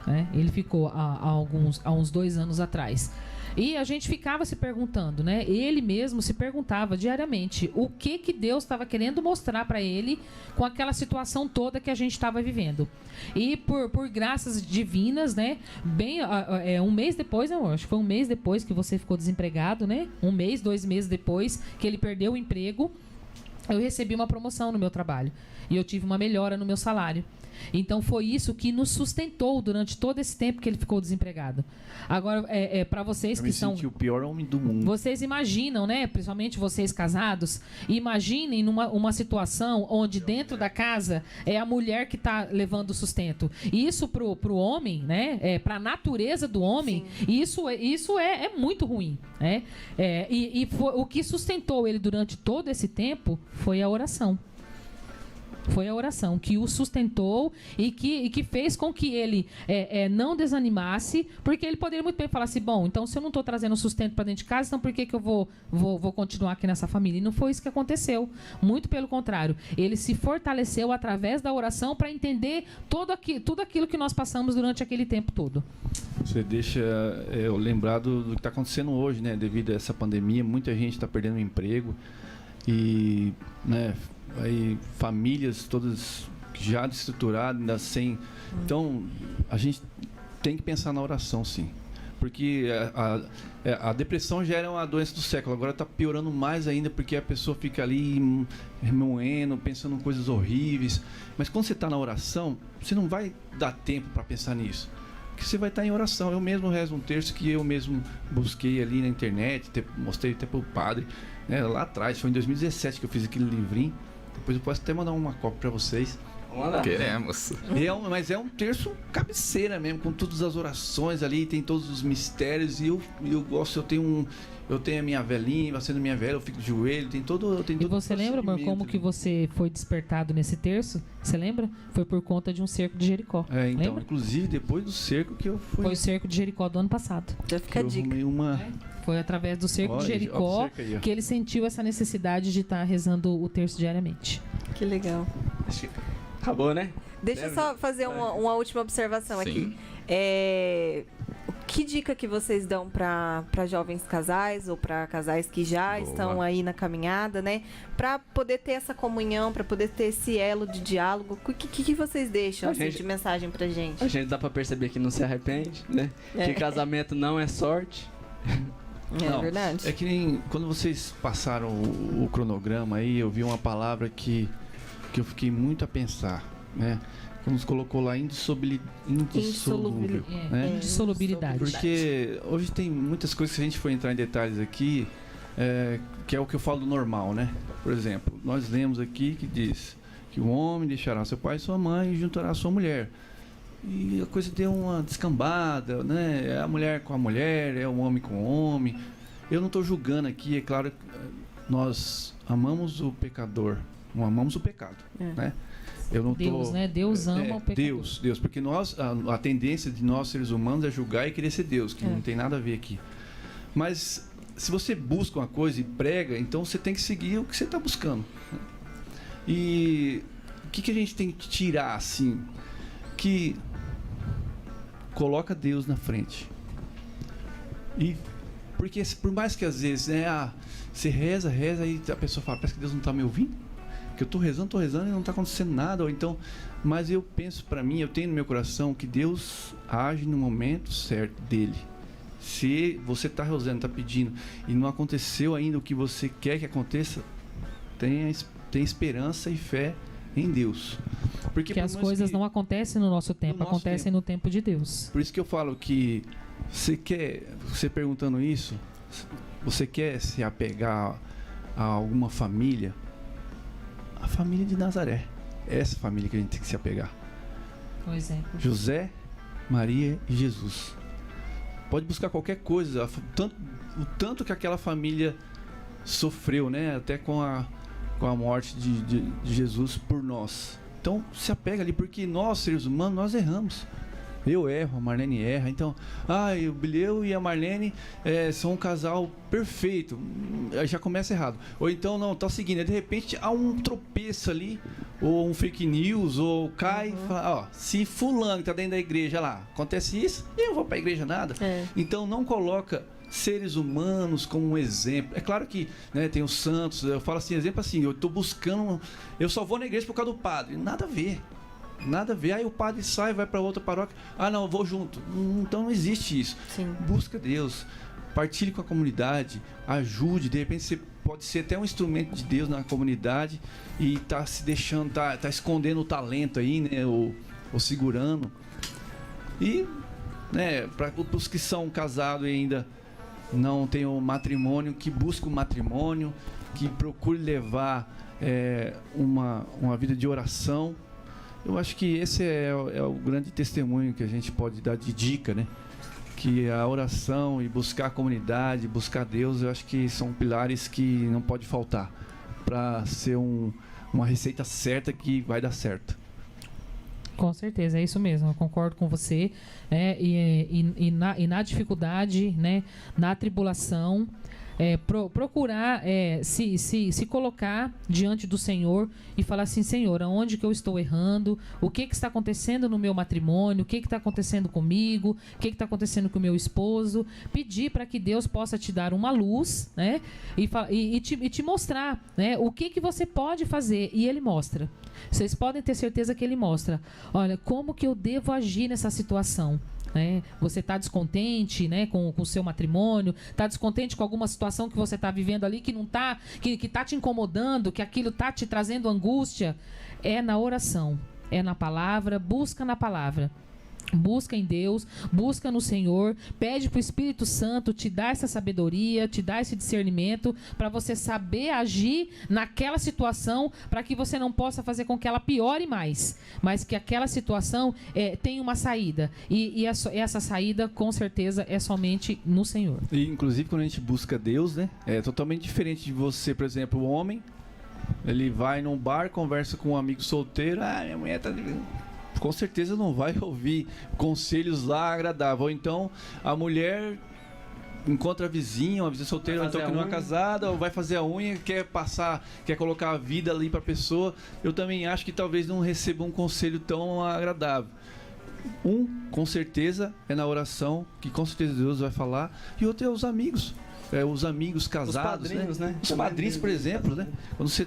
Né? Ele ficou há uns 2 anos atrás. E a gente ficava se perguntando, né? Ele mesmo se perguntava diariamente o que Deus estava querendo mostrar para ele com aquela situação toda que a gente estava vivendo. E por graças divinas, né? Bem, 1 mês depois, né, acho que foi 1 mês depois que você ficou desempregado, né? 1 mês, 2 meses depois que ele perdeu o emprego, eu recebi uma promoção no meu trabalho. E eu tive uma melhora no meu salário. Então foi isso que nos sustentou durante todo esse tempo que ele ficou desempregado. Agora, para vocês que são... Eu me senti o pior homem do mundo. Vocês imaginam, né? Principalmente vocês casados, imaginem uma situação onde dentro da casa é a mulher que está levando o sustento. E isso pro homem, né? Para a natureza do homem, isso é muito ruim, né? O que sustentou ele durante todo esse tempo foi a oração. Foi a oração que o sustentou e que fez com que ele não desanimasse, porque ele poderia muito bem falar assim, bom, então se eu não estou trazendo sustento para dentro de casa, então por que eu vou continuar aqui nessa família? E não foi isso que aconteceu. Muito pelo contrário. Ele se fortaleceu através da oração para entender tudo aquilo que nós passamos durante aquele tempo todo. Você deixa eu lembrar do que está acontecendo hoje, né? Devido a essa pandemia, muita gente está perdendo o emprego e, né, aí famílias todas já destruturadas, ainda sem. Então, a gente tem que pensar na oração, sim. Porque a depressão já era uma doença do século, agora está piorando mais ainda, porque a pessoa fica ali remoendo, pensando em coisas horríveis. Mas quando você está na oração, você não vai dar tempo para pensar nisso. Porque você vai estar em oração. Eu mesmo rezo um terço que eu mesmo busquei ali na internet, mostrei até para o padre, né, lá atrás, foi em 2017 que eu fiz aquele livrinho. Depois eu posso até mandar uma cópia para vocês. Queremos. Mas é um terço cabeceira mesmo, com todas as orações ali, tem todos os mistérios. E eu gosto, eu tenho a minha velhinha, acendo minha vela, eu fico de joelho, tem todo. E você lembra, amor, como que você foi despertado nesse terço? Você lembra? Foi por conta de um cerco de Jericó. Então, lembra? inclusive depois do cerco que eu fui. Foi o cerco de Jericó do ano passado. Já fica a dica. Foi através do cerco de Jericó que ele sentiu essa necessidade de estar rezando o terço diariamente. Que legal. Acabou, né? Deixa eu só fazer uma última observação aqui. Que dica que vocês dão para jovens casais ou para casais que já estão aí na caminhada, né? Para poder ter essa comunhão, para poder ter esse elo de diálogo. O que vocês deixam de mensagem pra gente? A gente dá para perceber que não se arrepende, né? Que casamento não é sorte. É verdade. É que nem quando vocês passaram o cronograma aí, eu vi uma palavra que eu fiquei muito a pensar, né? Quando nos colocou lá indissolúvel, né? Indissolubilidade. Porque hoje tem muitas coisas que a gente for entrar em detalhes aqui, que é o que eu falo do normal, né? Por exemplo, nós lemos aqui que diz que o homem deixará seu pai e sua mãe e juntará a sua mulher. E a coisa deu uma descambada, né? É a mulher com a mulher, é o homem com o homem. Eu não estou julgando aqui, é claro que nós amamos o pecador, não amamos o pecado, né? Eu não Deus, né? Deus ama o pecador. Deus, porque a tendência de nós seres humanos é julgar e querer ser Deus, que não tem nada a ver aqui. Mas se você busca uma coisa e prega, então você tem que seguir o que você está buscando. E o que a gente tem que tirar, assim, que coloca Deus na frente. E porque por mais que às vezes, né, você reza e a pessoa fala, parece que Deus não está me ouvindo, que eu estou rezando e não está acontecendo nada, ou então, mas eu penso para mim, eu tenho no meu coração que Deus age no momento certo dele. Se você está rezando, está pedindo e não aconteceu ainda o que você quer que aconteça, tem esperança e fé em Deus. Porque as coisas não acontecem no nosso tempo, acontecem no tempo de Deus. Por isso que eu falo que você perguntando isso, você quer se apegar a alguma família? A família de Nazaré. É essa família que a gente tem que se apegar. Por exemplo. José, Maria e Jesus. Pode buscar qualquer coisa, o tanto que aquela família sofreu, né? Até com a morte de Jesus por nós. Então se apega ali, porque nós, seres humanos, nós erramos. Eu erro, a Marlene erra. Então, o Bileu e a Marlene são um casal perfeito. Aí já começa errado. Ou então, não, tá seguindo. De repente, há um tropeço ali, ou um fake news, ou cai. Fala, se fulano que tá dentro da igreja lá, acontece isso, eu não vou pra igreja nada. Então, não coloca seres humanos como um exemplo. É claro que, né, tem os santos. Eu falo assim, exemplo assim, eu tô buscando... Eu só vou na igreja por causa do padre. Nada a ver. Nada a ver. Aí o padre sai, vai para outra paróquia. Não, eu vou junto. Então não existe isso. Sim. Busca Deus. Partilhe com a comunidade. Ajude. De repente você pode ser até um instrumento de Deus na comunidade e tá se deixando, tá escondendo o talento aí, né? Ou segurando. E, né, para os que são casados e ainda não têm o matrimônio, que busquem o matrimônio, que procure levar uma vida de oração. Eu acho que esse é o grande testemunho que a gente pode dar de dica, né? Que a oração e buscar a comunidade, buscar Deus, eu acho que são pilares que não pode faltar para ser uma receita certa que vai dar certo. Com certeza, é isso mesmo, eu concordo com você. E na dificuldade, né, na tribulação, procurar se colocar diante do Senhor e falar assim: Senhor, aonde que eu estou errando? O que está acontecendo no meu matrimônio? O que está acontecendo comigo? O que está acontecendo com o meu esposo? Pedir para que Deus possa te dar uma luz, né? E te mostrar, né, o que você pode fazer. E Ele mostra. Vocês podem ter certeza que Ele mostra. Olha, como que eu devo agir nessa situação? Você está descontente, né, com o seu matrimônio, está descontente com alguma situação que você está vivendo ali que não tá, que está te incomodando, que aquilo está te trazendo angústia. É na oração, é na palavra, busca na palavra. Busca em Deus, busca no Senhor, pede para o Espírito Santo te dar essa sabedoria, te dar esse discernimento para você saber agir naquela situação, para que você não possa fazer com que ela piore mais, mas que aquela situação tenha uma saída. E essa saída, com certeza, é somente no Senhor. E, inclusive, quando a gente busca Deus, né, é totalmente diferente de você, por exemplo, o homem, ele vai num bar, conversa com um amigo solteiro, minha mulher tá... Com certeza não vai ouvir conselhos lá agradáveis. Ou então a mulher encontra a vizinha solteira, ou então que não é casada, ou vai fazer a unha, quer colocar a vida ali para a pessoa. Eu também acho que talvez não receba um conselho tão agradável. Com certeza é na oração, que com certeza Deus vai falar, e outro é os amigos. Os amigos casados, os padrinhos, né? Os padrinhos, por exemplo, né? Quando você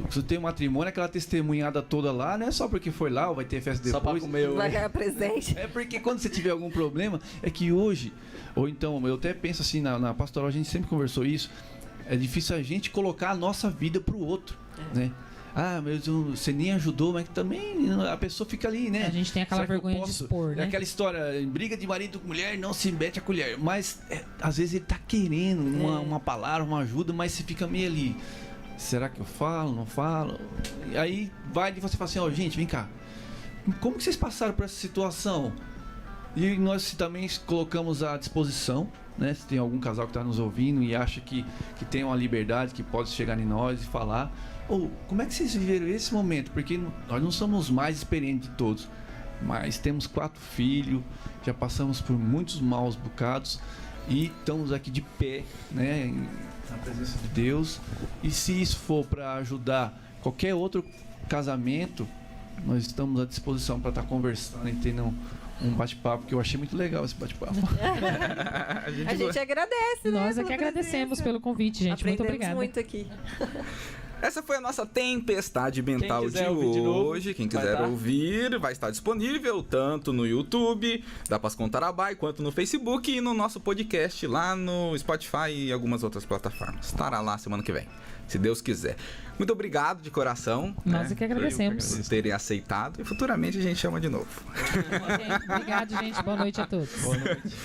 você tem um matrimônio, aquela testemunhada toda lá, não é só porque foi lá ou vai ter festa depois. Só pra comer vai ganhar presente. É porque quando você tiver algum problema, é que hoje, ou então, eu até penso assim, na pastoral a gente sempre conversou isso, é difícil a gente colocar a nossa vida pro outro, né? Mas você nem ajudou, mas também a pessoa fica ali, né? A gente tem aquela vergonha de expor, né? É aquela história, em briga de marido com mulher, não se mete a colher. Mas, às vezes, ele tá querendo uma palavra, uma ajuda, mas você fica meio ali. Será que eu falo, não falo? E aí, vai de você falar assim, gente, vem cá. Como que vocês passaram por essa situação? E nós também colocamos à disposição, né? Se tem algum casal que está nos ouvindo e acha que tem uma liberdade, que pode chegar em nós e falar... como é que vocês viveram esse momento? Porque nós não somos mais experientes de todos, mas temos 4 filhos, já passamos por muitos maus bocados e estamos aqui de pé, né, na presença de Deus. E se isso for para ajudar qualquer outro casamento, nós estamos à disposição para estar conversando e tendo um bate-papo, que eu achei muito legal esse bate-papo. A gente agradece, né? Nós é que agradecemos pelo convite, gente. Muito obrigada. Muito aqui. Essa foi a nossa tempestade mental de hoje. Quem quiser ouvir, vai estar disponível tanto no YouTube da Pascom Tarabai, quanto no Facebook e no nosso podcast lá no Spotify e algumas outras plataformas. Estará lá semana que vem, se Deus quiser. Muito obrigado de coração. Nós é que agradecemos. Por terem aceitado e futuramente a gente chama de novo. Obrigado, gente. Boa noite a todos. Boa noite.